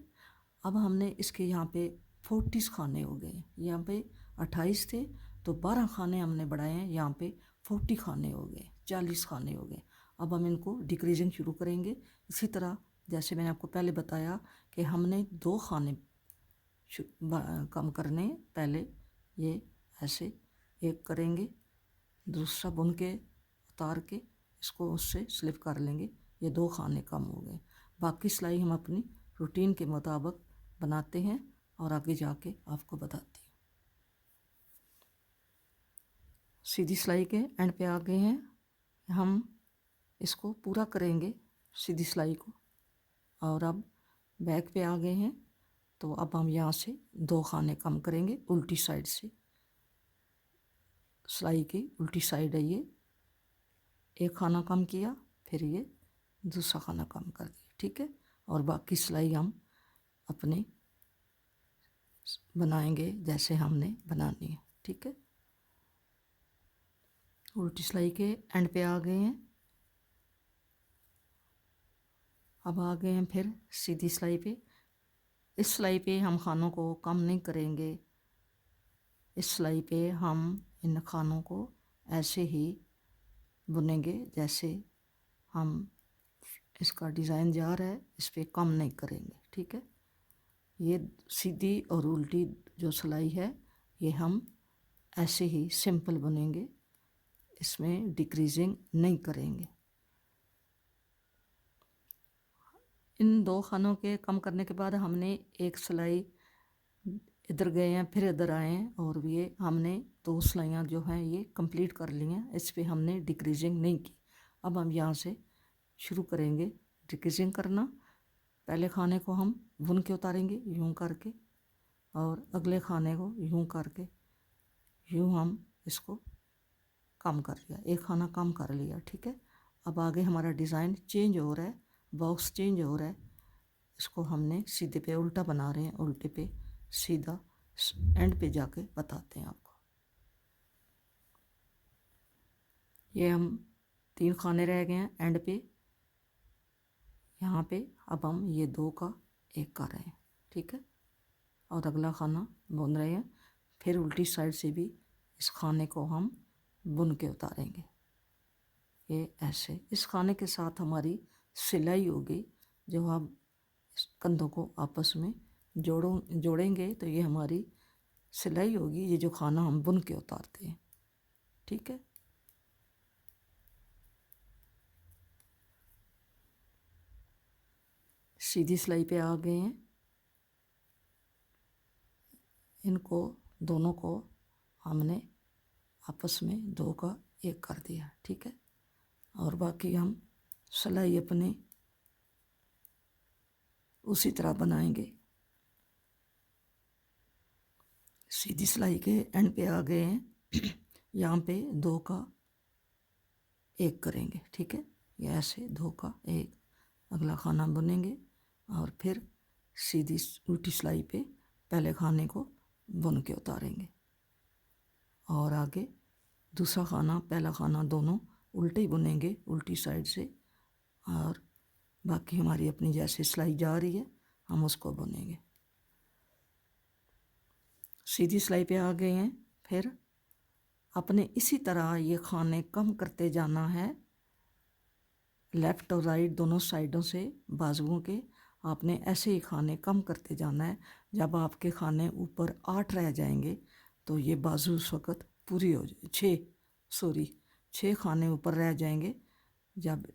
अब हमने इसके यहाँ पे 40 खाने हो गए। यहाँ पे 28 थे तो 12 खाने हमने बढ़ाए हैं। यहाँ पे 40 खाने हो गए, 40 खाने हो गए। अब हम इनको डिक्रीजिंग शुरू करेंगे। इसी तरह जैसे मैंने आपको पहले बताया कि हमने 2 खाने कम करने। पहले ये ऐसे एक करेंगे, दूसरा बुन के उतार के इसको उससे स्लिप कर लेंगे। ये 2 खाने कम हो गए। बाकी सिलाई हम अपनी रूटीन के मुताबिक बनाते हैं और आगे जाके आपको बताती हूँ। सीधी सिलाई के एंड पे आ गए हैं। हम इसको पूरा करेंगे सीधी सिलाई को। और अब बैक पे आ गए हैं तो अब हम यहाँ से 2 खाने कम करेंगे उल्टी साइड से। सिलाई की उल्टी साइड है ये, एक खाना कम किया, फिर ये दूसरा खाना कम कर दिया, ठीक है। और बाकी सिलाई हम अपने बनाएंगे जैसे हमने बनानी है, ठीक है। उल्टी सिलाई के एंड पे आ गए हैं। अब आ गए हैं फिर सीधी सिलाई पे। इस सिलाई पे हम खानों को कम नहीं करेंगे। इस सिलाई पे हम इन खानों को ऐसे ही बुनेंगे जैसे हम इसका डिज़ाइन जा रहा है, इस पर कम नहीं करेंगे, ठीक है। ये सीधी और उल्टी जो सिलाई है ये हम ऐसे ही सिंपल बुनेंगे, इसमें डिक्रीजिंग नहीं करेंगे। इन 2 खानों के कम करने के बाद हमने एक सिलाई इधर गए हैं, फिर इधर आए हैं और ये हमने 2 सिलाइयाँ जो हैं ये कंप्लीट कर ली हैं। इस पे हमने डिक्रीजिंग नहीं की। अब हम यहाँ से शुरू करेंगे डिक्रीजिंग करना। पहले खाने को हम बुन के उतारेंगे यूं करके और अगले खाने को यूं करके, यूं हम इसको कम कर लिया, एक खाना कम कर लिया, ठीक है। अब आगे हमारा डिज़ाइन चेंज हो रहा है, बॉक्स चेंज हो रहा है। इसको हमने सीधे पे उल्टा बना रहे हैं, उल्टे पे सीधा एंड पे जाके बताते हैं आपको। ये हम 3 खाने रह गए हैं एंड पे, यहाँ पे। अब हम ये 2 का 1 कर रहे हैं, ठीक है। और अगला खाना बुन रहे हैं। फिर उल्टी साइड से भी इस खाने को हम बुन के उतारेंगे, ये ऐसे। इस खाने के साथ हमारी सिलाई होगी, जो हम कंधों को आपस में जोड़ेंगे तो ये हमारी सिलाई होगी। ये जो खाना हम बुन के उतारते हैं, ठीक है। सीधी सिलाई पे आ गए हैं। इनको दोनों को हमने आपस में 2 का 1 कर दिया, ठीक है। और बाकी हम सिलाई अपने उसी तरह बनाएंगे। सीधी सिलाई के एंड पे आ गए हैं। यहाँ पे 2 का 1 करेंगे, ठीक है। ये ऐसे 2 का 1 अगला खाना बुनेंगे और फिर सीधी उल्टी सिलाई पे पहले खाने को बुन के उतारेंगे। और आगे दूसरा खाना पहला खाना दोनों उल्टे ही बुनेंगे, उल्टी साइड से। और बाकी हमारी अपनी जैसे सिलाई जा रही है हम उसको बुनेंगे। सीधी सिलाई पे आ गए हैं। फिर अपने इसी तरह ये खाने कम करते जाना है, लेफ़्ट और राइट दोनों साइडों से बाजुओं के। आपने ऐसे ही खाने कम करते जाना है। जब आपके खाने ऊपर 8 रह जाएंगे तो ये बाजू उस वक़्त पूरी हो जाए, 6 खाने ऊपर रह जाएंगे। जब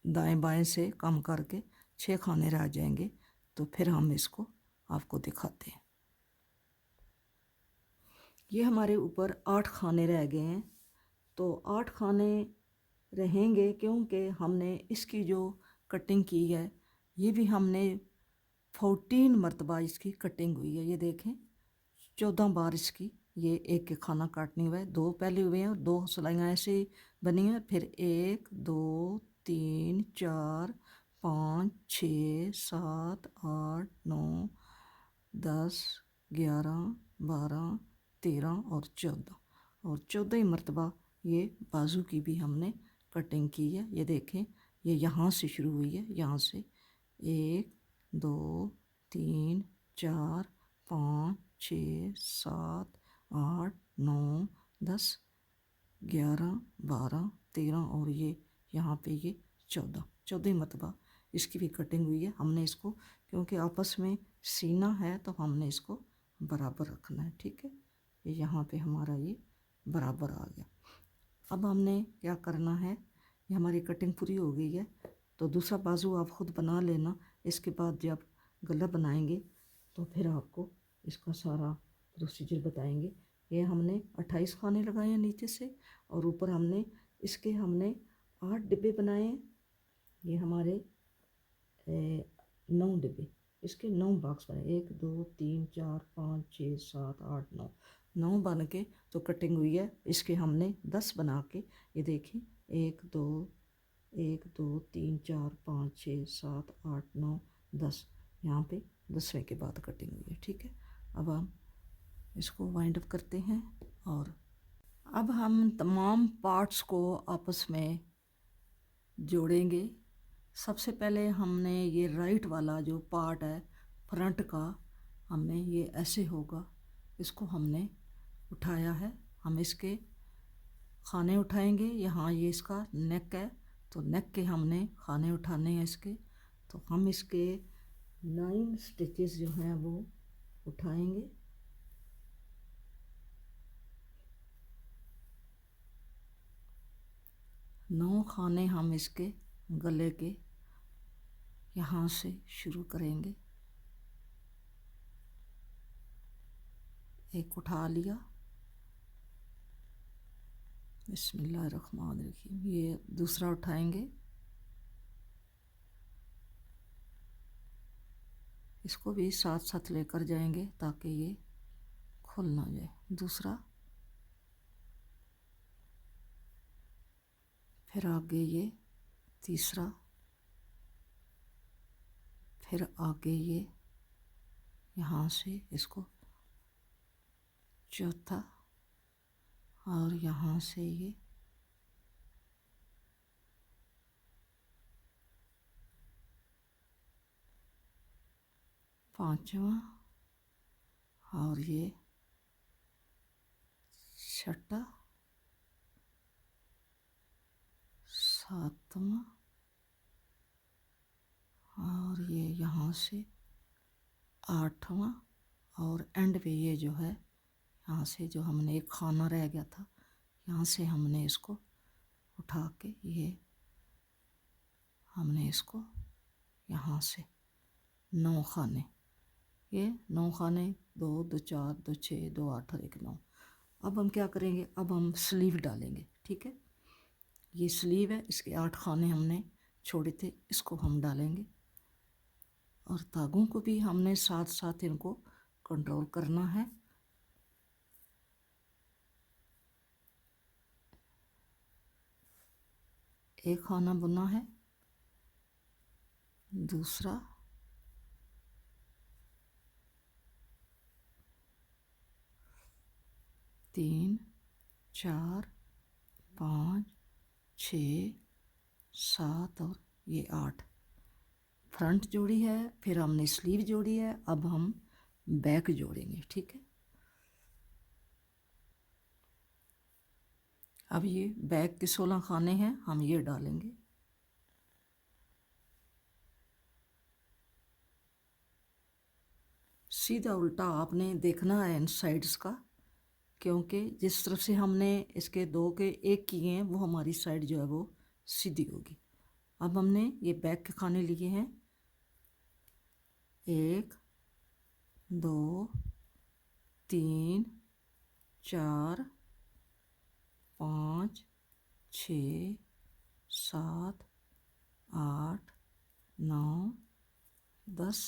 दाएं बाएं से कम करके 6 खाने रह जाएंगे तो फिर हम इसको आपको दिखाते हैं। ये हमारे ऊपर 8 खाने रह गए हैं। तो 8 खाने रहेंगे क्योंकि हमने इसकी जो कटिंग की है ये भी हमने 14 मरतबा इसकी कटिंग हुई है। ये देखें 14 बार इसकी ये एक एक खाना काटनी हुआ है। 2 पहले हुए हैं और 2 सिलाइयाँ ऐसे बनी हैं। फिर 1 2 3 4 5 6 7 8 9 10 11 12 13 और 14 ही मरतबा ये बाजू की भी हमने कटिंग की है। ये देखें ये यहाँ से शुरू हुई है, यहाँ से 1 2 3 4 5 6 7 8 9 10 11 12 13 और ये यहाँ पे ये 14 मरतबा इसकी भी कटिंग हुई है। हमने इसको क्योंकि आपस में सीना है तो हमने इसको बराबर रखना है। ठीक है, ये यहाँ पे हमारा ये बराबर आ गया। अब हमने क्या करना है, ये हमारी कटिंग पूरी हो गई है तो दूसरा बाजू आप ख़ुद बना लेना। इसके बाद जब गला बनाएंगे तो फिर आपको इसका सारा प्रोसीजर बताएंगे। ये हमने 28 खाने लगाए हैं नीचे से और ऊपर हमने इसके 8 डिब्बे बनाए हैं। ये हमारे 9 डिब्बे, इसके 9 बॉक्स बने, 1 2 3 4 5 6 7 8 9 बन के तो कटिंग हुई है। इसके हमने 10 बना के ये देखें 1 2 3 4 5 6 7 8 9 10, यहाँ पे 10वें के बाद कटिंग हुई है। ठीक है, अब हम इसको वाइंड अप करते हैं और अब हम तमाम पार्ट्स को आपस में जोड़ेंगे। सबसे पहले हमने ये राइट वाला जो पार्ट है फ्रंट का, हमने ये ऐसे होगा, इसको हमने उठाया है। हम इसके खाने उठाएंगे। यहाँ ये इसका नेक है तो नेक के हमने खाने उठाने हैं इसके। तो हम इसके 9 स्टिचेस जो हैं वो उठाएंगे। नौ खाने हम इसके गले के यहाँ से शुरू करेंगे। एक उठा लिया, बिस्मिल्लाहिर्रहमानिर्रहीम। ये दूसरा उठाएंगे, इसको भी साथ साथ लेकर जाएंगे ताकि ये खुल ना जाए। दूसरा, फिर आगे ये तीसरा, फिर आगे ये यहाँ से इसको चौथा और यहाँ से ये पांचवा और ये छठा, सातवां और ये यहाँ से आठवां और एंड पे ये जो है यहाँ से जो हमने एक खाना रह गया था यहाँ से हमने इसको उठा के ये हमने इसको यहाँ से 9 खाने, ये 9 खाने, 2 2 4 2 6 2 8 और 1 9। अब हम क्या करेंगे, अब हम स्लीव डालेंगे। ठीक है, ये स्लीव है, इसके 8 खाने हमने छोड़े थे, इसको हम डालेंगे और धागों को भी हमने साथ साथ इनको कंट्रोल करना है। एक खाना बुना है, दूसरा, तीन, 4 5 6 7 और ये 8 फ्रंट जोड़ी है। फिर हमने स्लीव जोड़ी है, अब हम बैक जोड़ेंगे। ठीक है, अब ये बैक के 16 खाने हैं, हम ये डालेंगे। सीधा उल्टा आपने देखना है इन साइड्स का, क्योंकि जिस तरफ से हमने इसके दो के एक किए हैं वो हमारी साइड जो है वो सीधी होगी। अब हमने ये बैक के खाने लिए हैं 1 2 3 4 5 6 7 8 9 10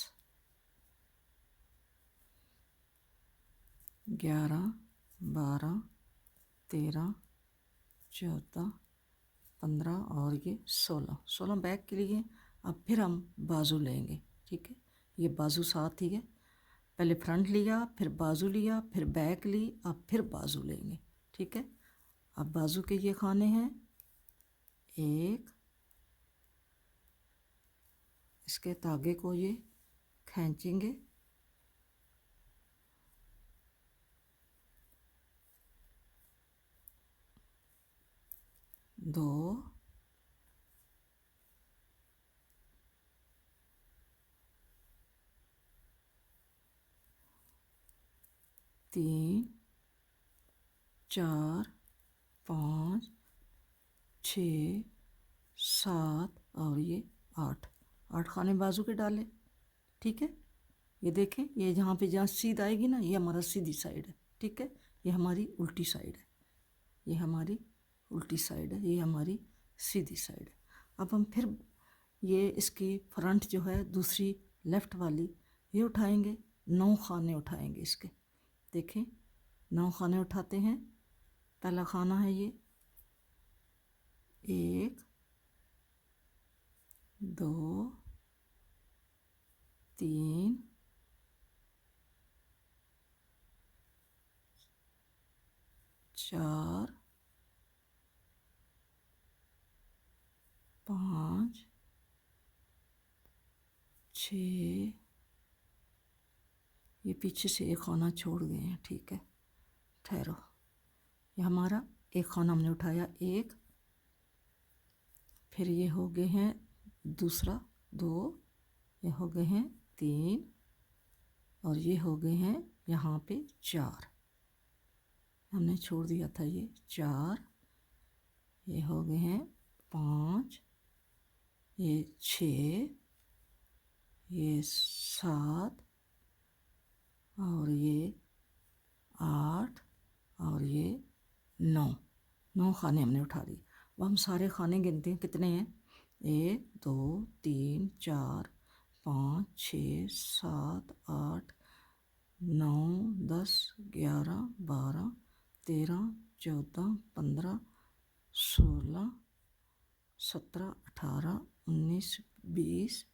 11 12 13 14 15 और ये 16 बैक के लिए। अब फिर हम बाजू लेंगे। ठीक है, ये बाजू साथ ही है, पहले फ्रंट लिया, फिर बाजू लिया, फिर बैक ली, अब फिर बाजू लेंगे। ठीक है, अब बाजू के ये खाने हैं 1, इसके धागे को ये खींचेंगे, 2 3 4 5 6 7 और ये 8 खाने बाजू के डाले। ठीक है, ये देखें, ये जहाँ पे जहाँ सीध आएगी ना, ये हमारा सीधी साइड है। ठीक है, ये हमारी उल्टी साइड है, ये हमारी उल्टी साइड है, ये हमारी सीधी साइड है। अब हम फिर ये इसकी फ्रंट जो है दूसरी लेफ़्ट वाली ये उठाएंगे, 9 खाने उठाएंगे इसके। देखें, 9 खाने उठाते हैं। पहला खाना है ये 1 2 3 4 5 6, ये पीछे से एक खाना छोड़ गए हैं। ठीक है, ठहरो, ये हमारा एक खाना हमने उठाया 1, फिर ये हो गए हैं दूसरा 2, ये हो गए हैं 3 और ये हो गए हैं यहाँ पे 4, हमने छोड़ दिया था ये 4, ये हो गए हैं 5, ये 6, ये 7 और ये 8 और ये 9 खाने हमने उठा लिए। अब हम सारे खाने गिनते हैं कितने हैं। 1 2 3 4 5 6 7 8 9 10 11 12 13 14 15 16 17 18 19 20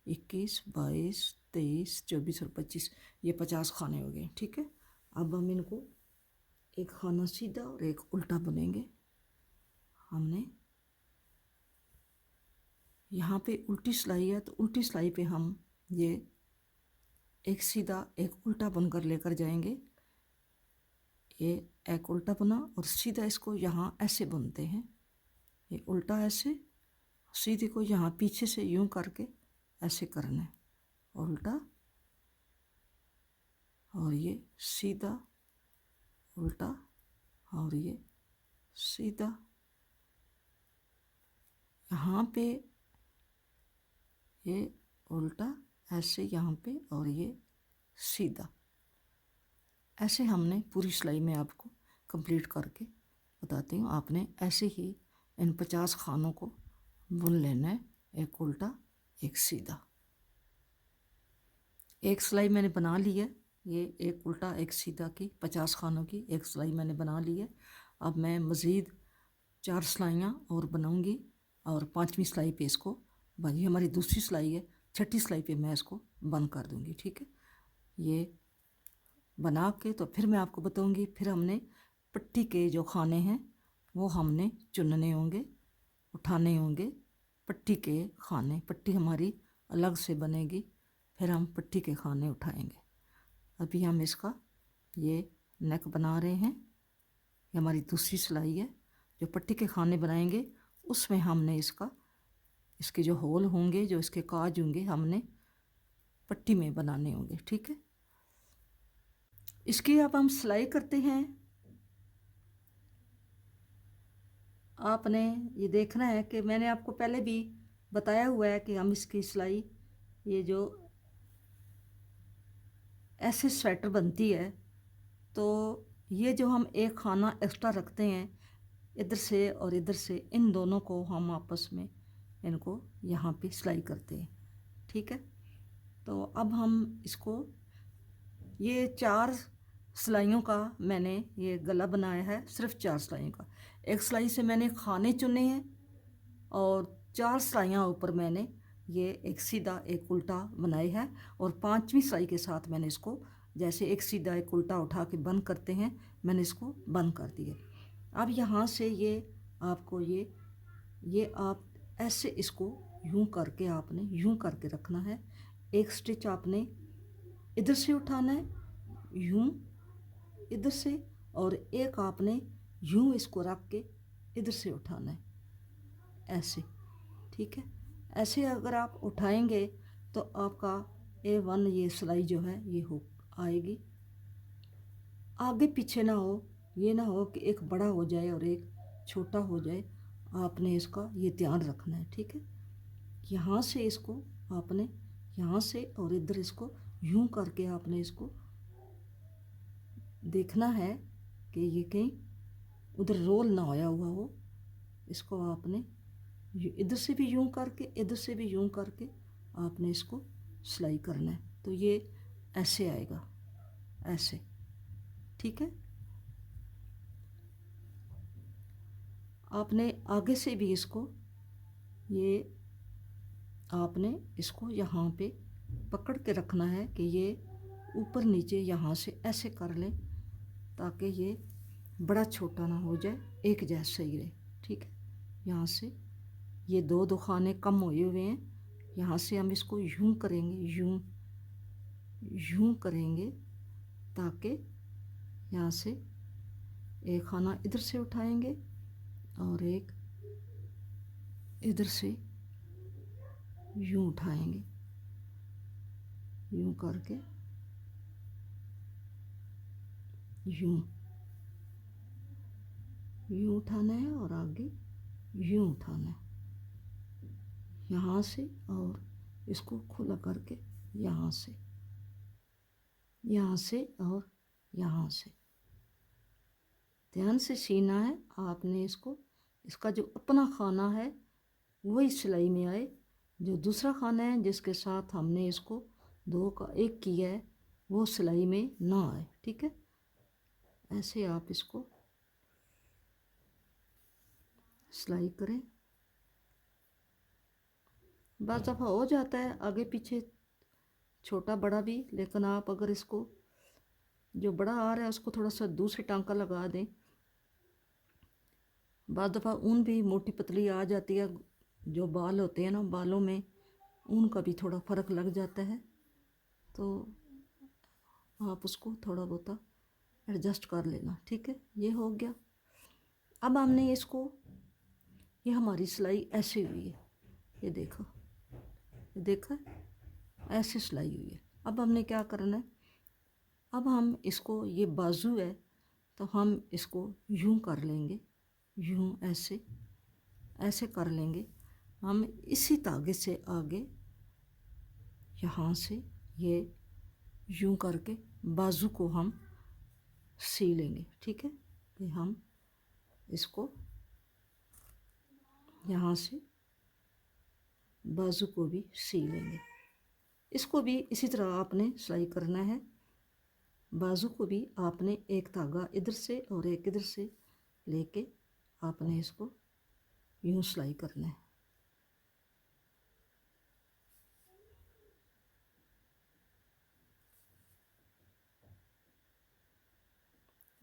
21 22 23 24 और 25, ये 50 खाने हो गए। ठीक है, अब हम इनको एक खाना सीधा और एक उल्टा बुनेंगे। हमने यहाँ पे उल्टी सिलाई है, तो उल्टी सिलाई पे हम ये एक सीधा एक उल्टा बुनकर लेकर जाएंगे। ये एक उल्टा बुना और सीधा इसको यहाँ ऐसे बुनते हैं, ये उल्टा ऐसे, सीधे को यहाँ पीछे से यूं करके ऐसे करना है, उल्टा और ये सीधा, उल्टा और ये सीधा। यहाँ पे ये उल्टा ऐसे यहाँ पे और ये सीधा, ऐसे हमने पूरी सिलाई में आपको कंप्लीट करके बताती हूँ। आपने ऐसे ही इन 50 खानों को बुन लेना है, एक उल्टा एक सीधा। एक सिलाई मैंने बना ली है, ये एक उल्टा एक सीधा की 50 खानों की एक सिलाई मैंने बना ली है। अब मैं मज़ीद 4 सिलाइयाँ और बनाऊँगी और 5वीं सिलाई पे इसको, ये हमारी दूसरी सिलाई है, 6ठी सिलाई पे मैं इसको बंद कर दूँगी। ठीक है, ये बना के तो फिर मैं आपको बताऊँगी। फिर हमने पट्टी के जो खाने हैं वो हमने चुनने होंगे, उठाने होंगे। पट्टी के खाने, पट्टी हमारी अलग से बनेगी, फिर हम पट्टी के खाने उठाएंगे। अभी हम इसका ये नेक बना रहे हैं। ये हमारी दूसरी सिलाई है। जो पट्टी के खाने बनाएंगे उसमें हमने इसके जो होल होंगे, जो इसके काज होंगे, हमने पट्टी में बनाने होंगे। ठीक है, इसकी अब हम सिलाई करते हैं। आपने ये देखना है कि मैंने आपको पहले भी बताया हुआ है कि हम इसकी सिलाई, ये जो ऐसे स्वेटर बनती है, तो ये जो हम एक खाना एक्स्ट्रा रखते हैं इधर से और इधर से, इन दोनों को हम आपस में इनको यहाँ पे सिलाई करते हैं। ठीक है, तो अब हम इसको, ये 4 सिलाइयों का मैंने ये गला बनाया है, सिर्फ 4 सिलाइयों का। एक सिलाई से मैंने खाने चुने हैं और 4 सिलाइयाँ ऊपर मैंने ये एक सीधा एक उल्टा बनाई है, और 5वीं सिलाई के साथ मैंने इसको जैसे एक सीधा एक उल्टा उठा के बंद करते हैं, मैंने इसको बंद कर दिया। अब यहाँ से ये आपको ये आप ऐसे इसको यूं करके आपने यूं करके रखना है। एक स्टिच आपने इधर से उठाना है यूं इधर से, और एक आपने यूं इसको रख के इधर से उठाना है ऐसे। ठीक है, ऐसे अगर आप उठाएंगे तो आपका A1 ये सिलाई जो है ये हो आएगी। आगे पीछे ना हो, ये ना हो कि एक बड़ा हो जाए और एक छोटा हो जाए, आपने इसका ये ध्यान रखना है। ठीक है, यहाँ से इसको आपने यहाँ से और इधर इसको यूं करके आपने इसको देखना है कि ये कहीं उधर रोल ना होया हुआ हो। इसको आपने इधर से भी यूं करके, इधर से भी यूं करके आपने इसको सिलाई करना है, तो ये ऐसे आएगा, ऐसे। ठीक है, आपने आगे से भी इसको ये आपने इसको यहाँ पे पकड़ के रखना है कि ये ऊपर नीचे यहाँ से ऐसे कर लें ताकि ये बड़ा छोटा ना हो जाए, एक जैसा ही रहे। ठीक है, यहाँ से ये दो खाने कम हुए हुए हैं, यहाँ से हम इसको यूं करेंगे, यूं करेंगे ताकि यहाँ से एक खाना इधर से उठाएंगे और एक इधर से यूं उठाएंगे, यूं करके यूं उठाना है और आगे यूं उठाना है, यहाँ से, और इसको खुला करके यहाँ से और यहाँ से। ध्यान से सीना है आपने इसको। इसका जो अपना खाना है वही सिलाई में आए, जो दूसरा खाना है जिसके साथ हमने इसको 2 का 1 किया है वो सिलाई में ना आए। ठीक है, ऐसे आप इसको सिलाई करें। बस दफ़ा हो जाता है आगे पीछे छोटा बड़ा भी, लेकिन आप अगर इसको जो बड़ा आ रहा है उसको थोड़ा सा दूसरी टांका लगा दें। बाद दफ़ा ऊन भी मोटी पतली आ जाती है, जो बाल होते हैं ना, बालों में ऊन का भी थोड़ा फ़र्क लग जाता है, तो आप उसको थोड़ा बहुत एडजस्ट कर लेना। ठीक है, ये हो गया। अब हमने इसको, ये हमारी सिलाई ऐसे हुई है, ये देखो, ये देखा, ऐसे सिलाई हुई है। अब हमने क्या करना है, अब हम इसको, ये बाजू है तो हम इसको यूं कर लेंगे, यूं ऐसे कर लेंगे। हम इसी धागे से आगे यहाँ से ये यूं करके बाजू को हम सी लेंगे। ठीक है, कि हम इसको यहाँ से बाजू को भी सी लेंगे। इसको भी इसी तरह आपने सिलाई करना है। बाजू को भी आपने एक धागा इधर से और एक इधर से लेके आपने इसको यूं सिलाई करना है।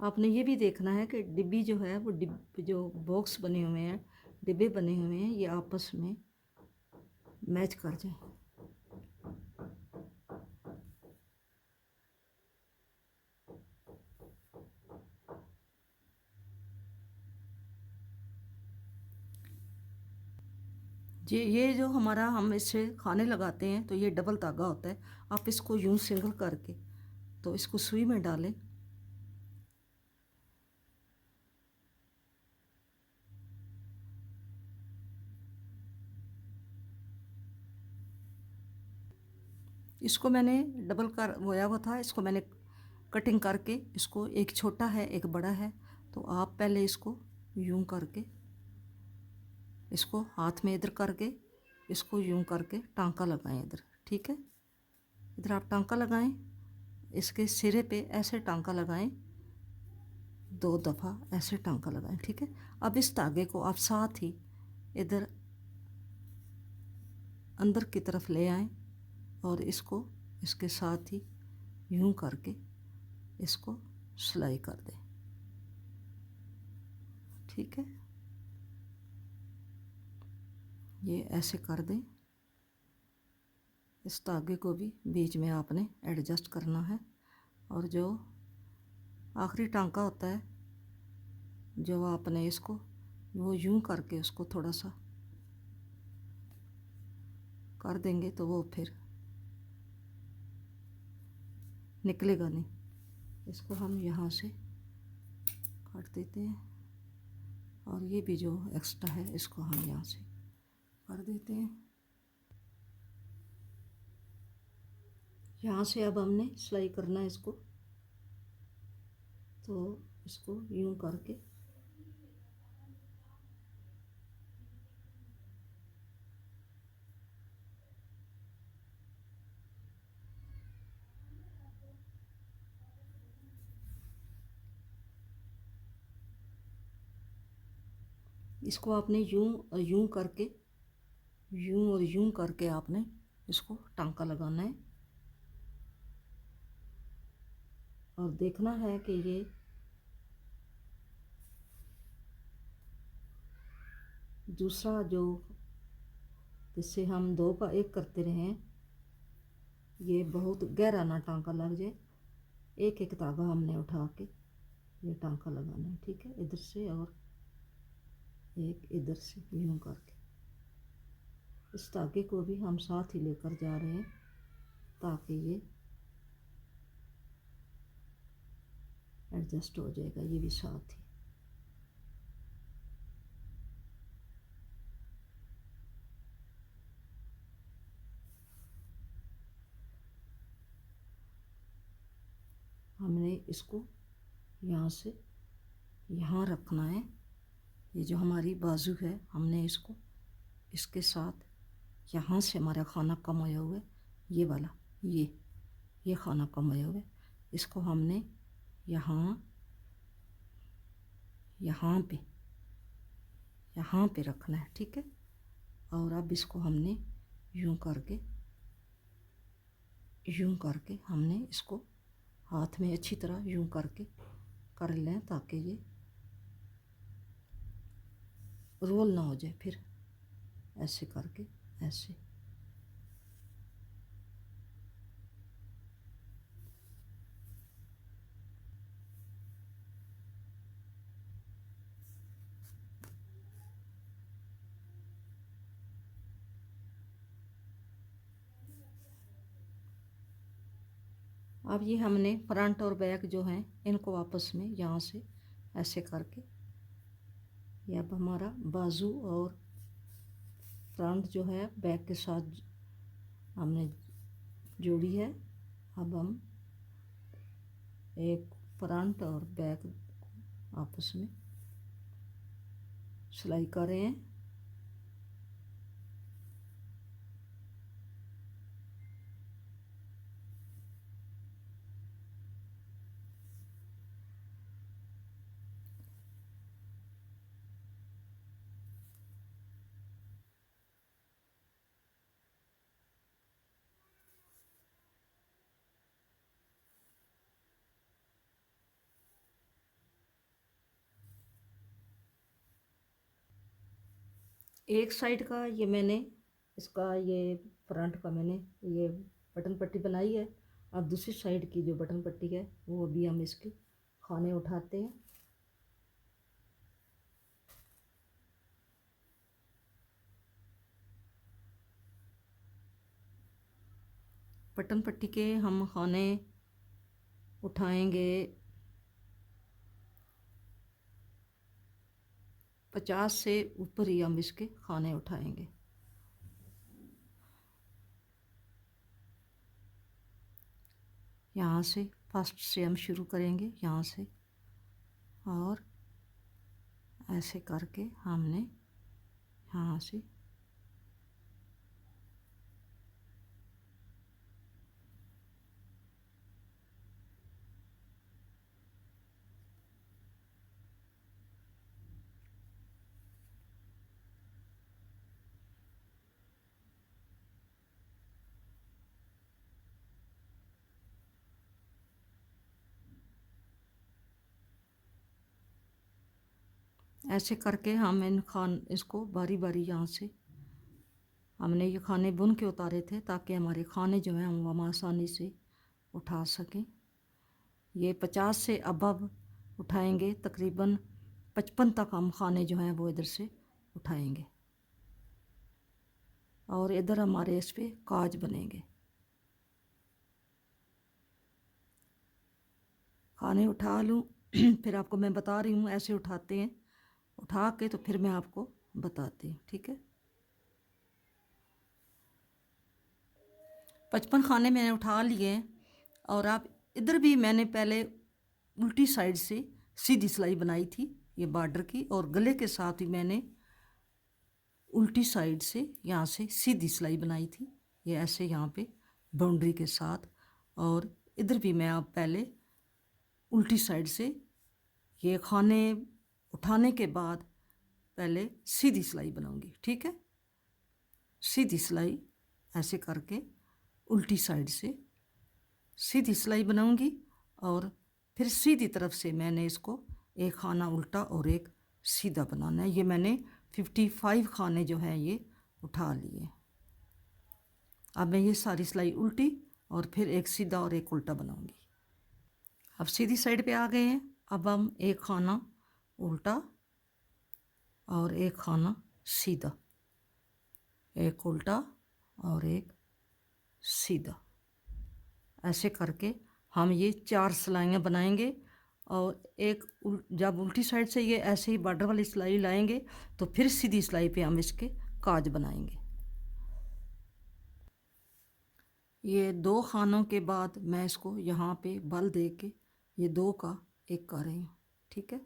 आपने ये भी देखना है कि डिब्बी जो है वो जो बॉक्स बने हुए हैं, डिब्बे बने हुए हैं, ये आपस में मैच कर जाएं। ये जो हमारा हम इससे खाने लगाते हैं तो ये डबल धागा होता है। आप इसको यूं सिंगल करके तो इसको सुई में डालें। इसको मैंने डबल कर होया हुआ था, इसको मैंने कटिंग करके, इसको एक छोटा है एक बड़ा है, तो आप पहले इसको यूं करके, इसको हाथ में इधर करके, इसको यूं करके टांका लगाएं इधर, ठीक है। इधर आप टांका लगाएं, इसके सिरे पे ऐसे टांका लगाएं, 2 दफ़ा ऐसे टांका लगाएं, ठीक है। अब इस धागे को आप साथ ही इधर अंदर की तरफ ले आएं और इसको इसके साथ ही यूं करके इसको सिलाई कर दें, ठीक है। ये ऐसे कर दें। इस धागे को भी बीच में आपने एडजस्ट करना है, और जो आखिरी टांका होता है जो आपने इसको वो यूं करके उसको थोड़ा सा कर देंगे तो वो फिर निकलेगा नहीं। इसको हम यहाँ से काट देते हैं, और ये भी जो एक्स्ट्रा है इसको हम यहाँ से कर देते हैं। यहाँ से अब हमने सिलाई करना है इसको, तो इसको यूं करके इसको आपने यूं और यूं करके, यूं और यूं करके आपने इसको टांका लगाना है, और देखना है कि ये दूसरा जो, जिससे हम 2 का 1 करते रहे, ये बहुत गहरा ना टांका लग जाए। एक एक धागा हमने उठा के ये टांका लगाना है, ठीक है। इधर से और एक इधर से यूं करके इस धागे को भी हम साथ ही लेकर जा रहे हैं ताकि ये एडजस्ट हो जाएगा, ये भी साथ ही। हमने इसको यहाँ से यहाँ रखना है। ये जो हमारी बाजू है हमने इसको इसके साथ, यहाँ से हमारा खाना कम होया हुआ है, ये वाला, ये खाना कम होया हुआ है, इसको हमने यहाँ यहाँ पे रखना है, ठीक है। और अब इसको हमने यूं करके हमने इसको हाथ में अच्छी तरह यूं करके कर लें ताकि ये रोल ना हो जाए। फिर ऐसे करके ऐसे अब ये हमने फ्रंट और बैक जो हैं इनको आपस में यहाँ से ऐसे करके, ये अब हमारा बाजू और फ्रंट जो है बैक के साथ हमने जोड़ी है। अब हम एक फ्रंट और बैक आपस में सिलाई कर रहे हैं। एक साइड का ये मैंने इसका ये फ्रंट का मैंने ये बटन पट्टी बनाई है। अब दूसरी साइड की जो बटन पट्टी है वो अभी हम इसके खाने उठाते हैं। बटन पट्टी के हम खाने उठाएंगे 50 से ऊपर ही हम इसके खाने उठाएंगे। यहाँ से फर्स्ट से हम शुरू करेंगे, यहाँ से, और ऐसे करके हमने यहाँ से ऐसे करके हम इसको बारी बारी यहाँ से हमने ये खाने बुन के उतारे थे ताकि हमारे खाने जो हैं हम आसानी से उठा सकें। ये 50 से अबव उठाएंगे, तकरीबन 55 तक हम खाने जो हैं वो इधर से उठाएंगे और इधर हमारे इस पे काज बनेंगे। खाने उठा लूँ फिर आपको मैं बता रही हूँ ऐसे उठाते हैं, उठा के तो फिर मैं आपको बताती हूँ, ठीक है। 55 खाने मैंने उठा लिए और आप इधर भी मैंने पहले उल्टी साइड से सीधी सिलाई बनाई थी ये बॉर्डर की, और गले के साथ ही मैंने उल्टी साइड से यहाँ से सीधी सिलाई बनाई थी ये ऐसे यहाँ पे बाउंड्री के साथ। और इधर भी मैं आप पहले उल्टी साइड से ये खाने उठाने के बाद पहले सीधी सिलाई बनाऊंगी, ठीक है। सीधी सिलाई ऐसे करके उल्टी साइड से सीधी सिलाई बनाऊंगी और फिर सीधी तरफ से मैंने इसको एक खाना उल्टा और एक सीधा बनाना है। ये मैंने 55 खाने जो हैं ये उठा लिए। अब मैं ये सारी सिलाई उल्टी और फिर एक सीधा और एक उल्टा बनाऊंगी। अब सीधी साइड पे आ गए हैं। अब हम एक खाना उल्टा और एक खाना सीधा, एक उल्टा और एक सीधा, ऐसे करके हम ये 4 सिलाइयाँ बनाएंगे। और एक जब उल्टी साइड से ये ऐसे ही बॉर्डर वाली सिलाई लाएंगे तो फिर सीधी सिलाई पे हम इसके काज बनाएंगे। ये 2 खानों के बाद मैं इसको यहाँ पे बल दे के ये 2 का एक कर रही हूँ, ठीक है।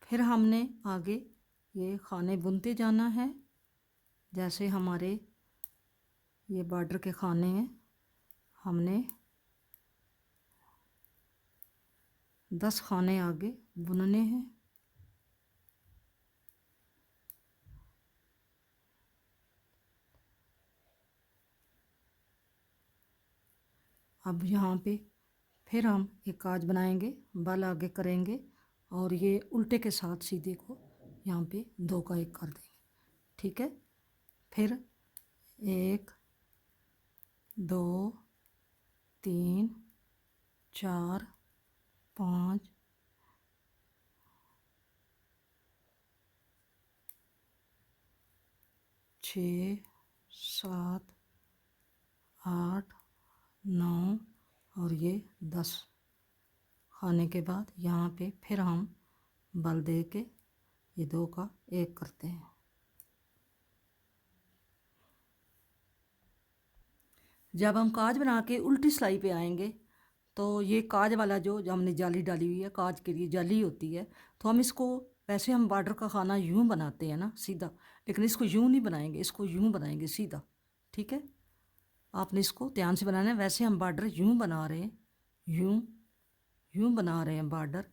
फिर हमने आगे ये खाने बुनते जाना है। जैसे हमारे ये बॉर्डर के खाने हैं, हमने 10 खाने आगे बुनने हैं। अब यहाँ पे फिर हम एक काज बनाएंगे, बल आगे करेंगे और ये उल्टे के साथ सीधे को यहाँ पे 2 का एक कर देंगे, ठीक है। फिर 1 2 3 4 5 6 7 8 9 और ये 10 खाने के बाद यहाँ पे फिर हम बल दे के ये 2 का एक करते हैं। जब हम काज बना के उल्टी सिलाई पे आएंगे तो ये काज वाला जो हमने जाली डाली हुई है, काज के लिए जाली होती है, तो हम इसको वैसे हम बॉर्डर का खाना यूं बनाते हैं ना सीधा, लेकिन इसको यूं नहीं बनाएंगे, इसको यूं बनाएंगे सीधा, ठीक है। आपने इसको ध्यान से बनाना है। वैसे हम बॉर्डर यूं बना रहे हैं, यूं यूं बना रहे हैं बॉर्डर,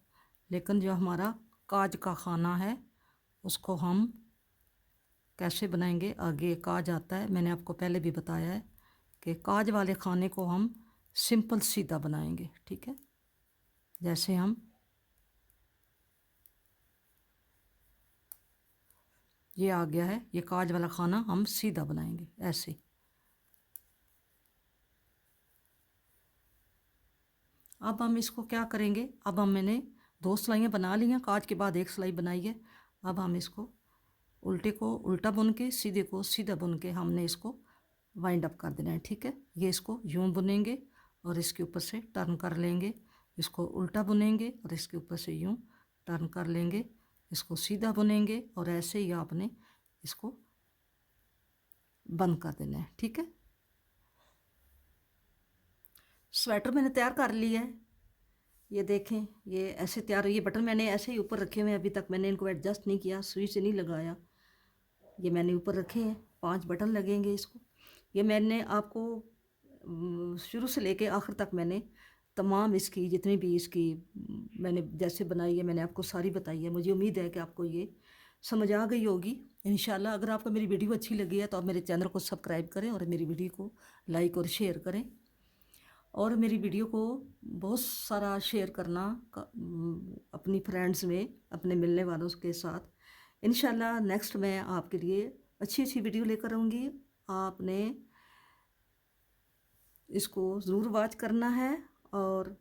लेकिन जो हमारा काज का खाना है उसको हम कैसे बनाएंगे आगे काज आता है। मैंने आपको पहले भी बताया है कि काज वाले खाने को हम सिंपल सीधा बनाएंगे, ठीक है। जैसे हम ये आ गया है। ये काज वाला खाना हम सीधा बनाएंगे ऐसे। अब हम इसको क्या करेंगे, अब मैंने 2 सिलाइयाँ बना ली हैं, काज के बाद 1 सिलाई बनाई है। अब हम इसको उल्टे को उल्टा बुन के, सीधे को सीधा बुन के हमने इसको वाइंड अप कर देना है। ठीक है, ये इसको यूं बुनेंगे और इसके ऊपर से टर्न कर लेंगे, इसको उल्टा बुनेंगे और इसके ऊपर से यूं टर्न कर लेंगे, इसको सीधा बुनेंगे और ऐसे ही आपने इसको बंद कर देना है। ठीक है, स्वेटर मैंने तैयार कर लिया है। ये देखें, ये ऐसे तैयार, ये बटन मैंने ऐसे ही ऊपर रखे हुए हैं, अभी तक मैंने इनको एडजस्ट नहीं किया, सुई से नहीं लगाया। ये मैंने ऊपर रखे हैं, 5 बटन लगेंगे इसको। ये मैंने आपको शुरू से लेके आखिर तक मैंने तमाम इसकी जितनी भी इसकी मैंने जैसे बनाई है, मैंने आपको सारी बताई है। मुझे उम्मीद है कि आपको ये समझ आ गई होगी इंशाल्लाह। अगर आपको मेरी वीडियो अच्छी लगी है तो आप मेरे चैनल को सब्सक्राइब करें और मेरी वीडियो को लाइक और शेयर करें, और मेरी वीडियो को बहुत सारा शेयर करना अपनी फ्रेंड्स में, अपने मिलने वालों के साथ। इंशाल्लाह नेक्स्ट मैं आपके लिए अच्छी अच्छी वीडियो लेकर आऊँगी। आपने इसको ज़रूर वॉच करना है और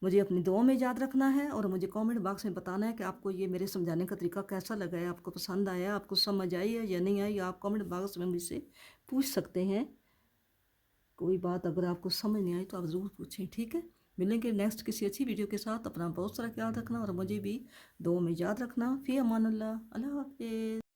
मुझे अपनी दुआ में याद रखना है, और मुझे कमेंट बॉक्स में बताना है कि आपको ये मेरे समझाने का तरीका कैसा लगा है, आपको पसंद आया, आपको समझ आई है या नहीं आई। आप कमेंट बॉक्स में मुझसे पूछ सकते हैं। कोई बात अगर आपको समझ नहीं आई तो आप ज़रूर पूछें। ठीक है, मिलेंगे नेक्स्ट किसी अच्छी वीडियो के साथ। अपना बहुत सारा ख्याल रखना और मुझे भी दुआ में याद रखना। फ़ी अमान अल्लाह, अल्लाह हाफ़िज़।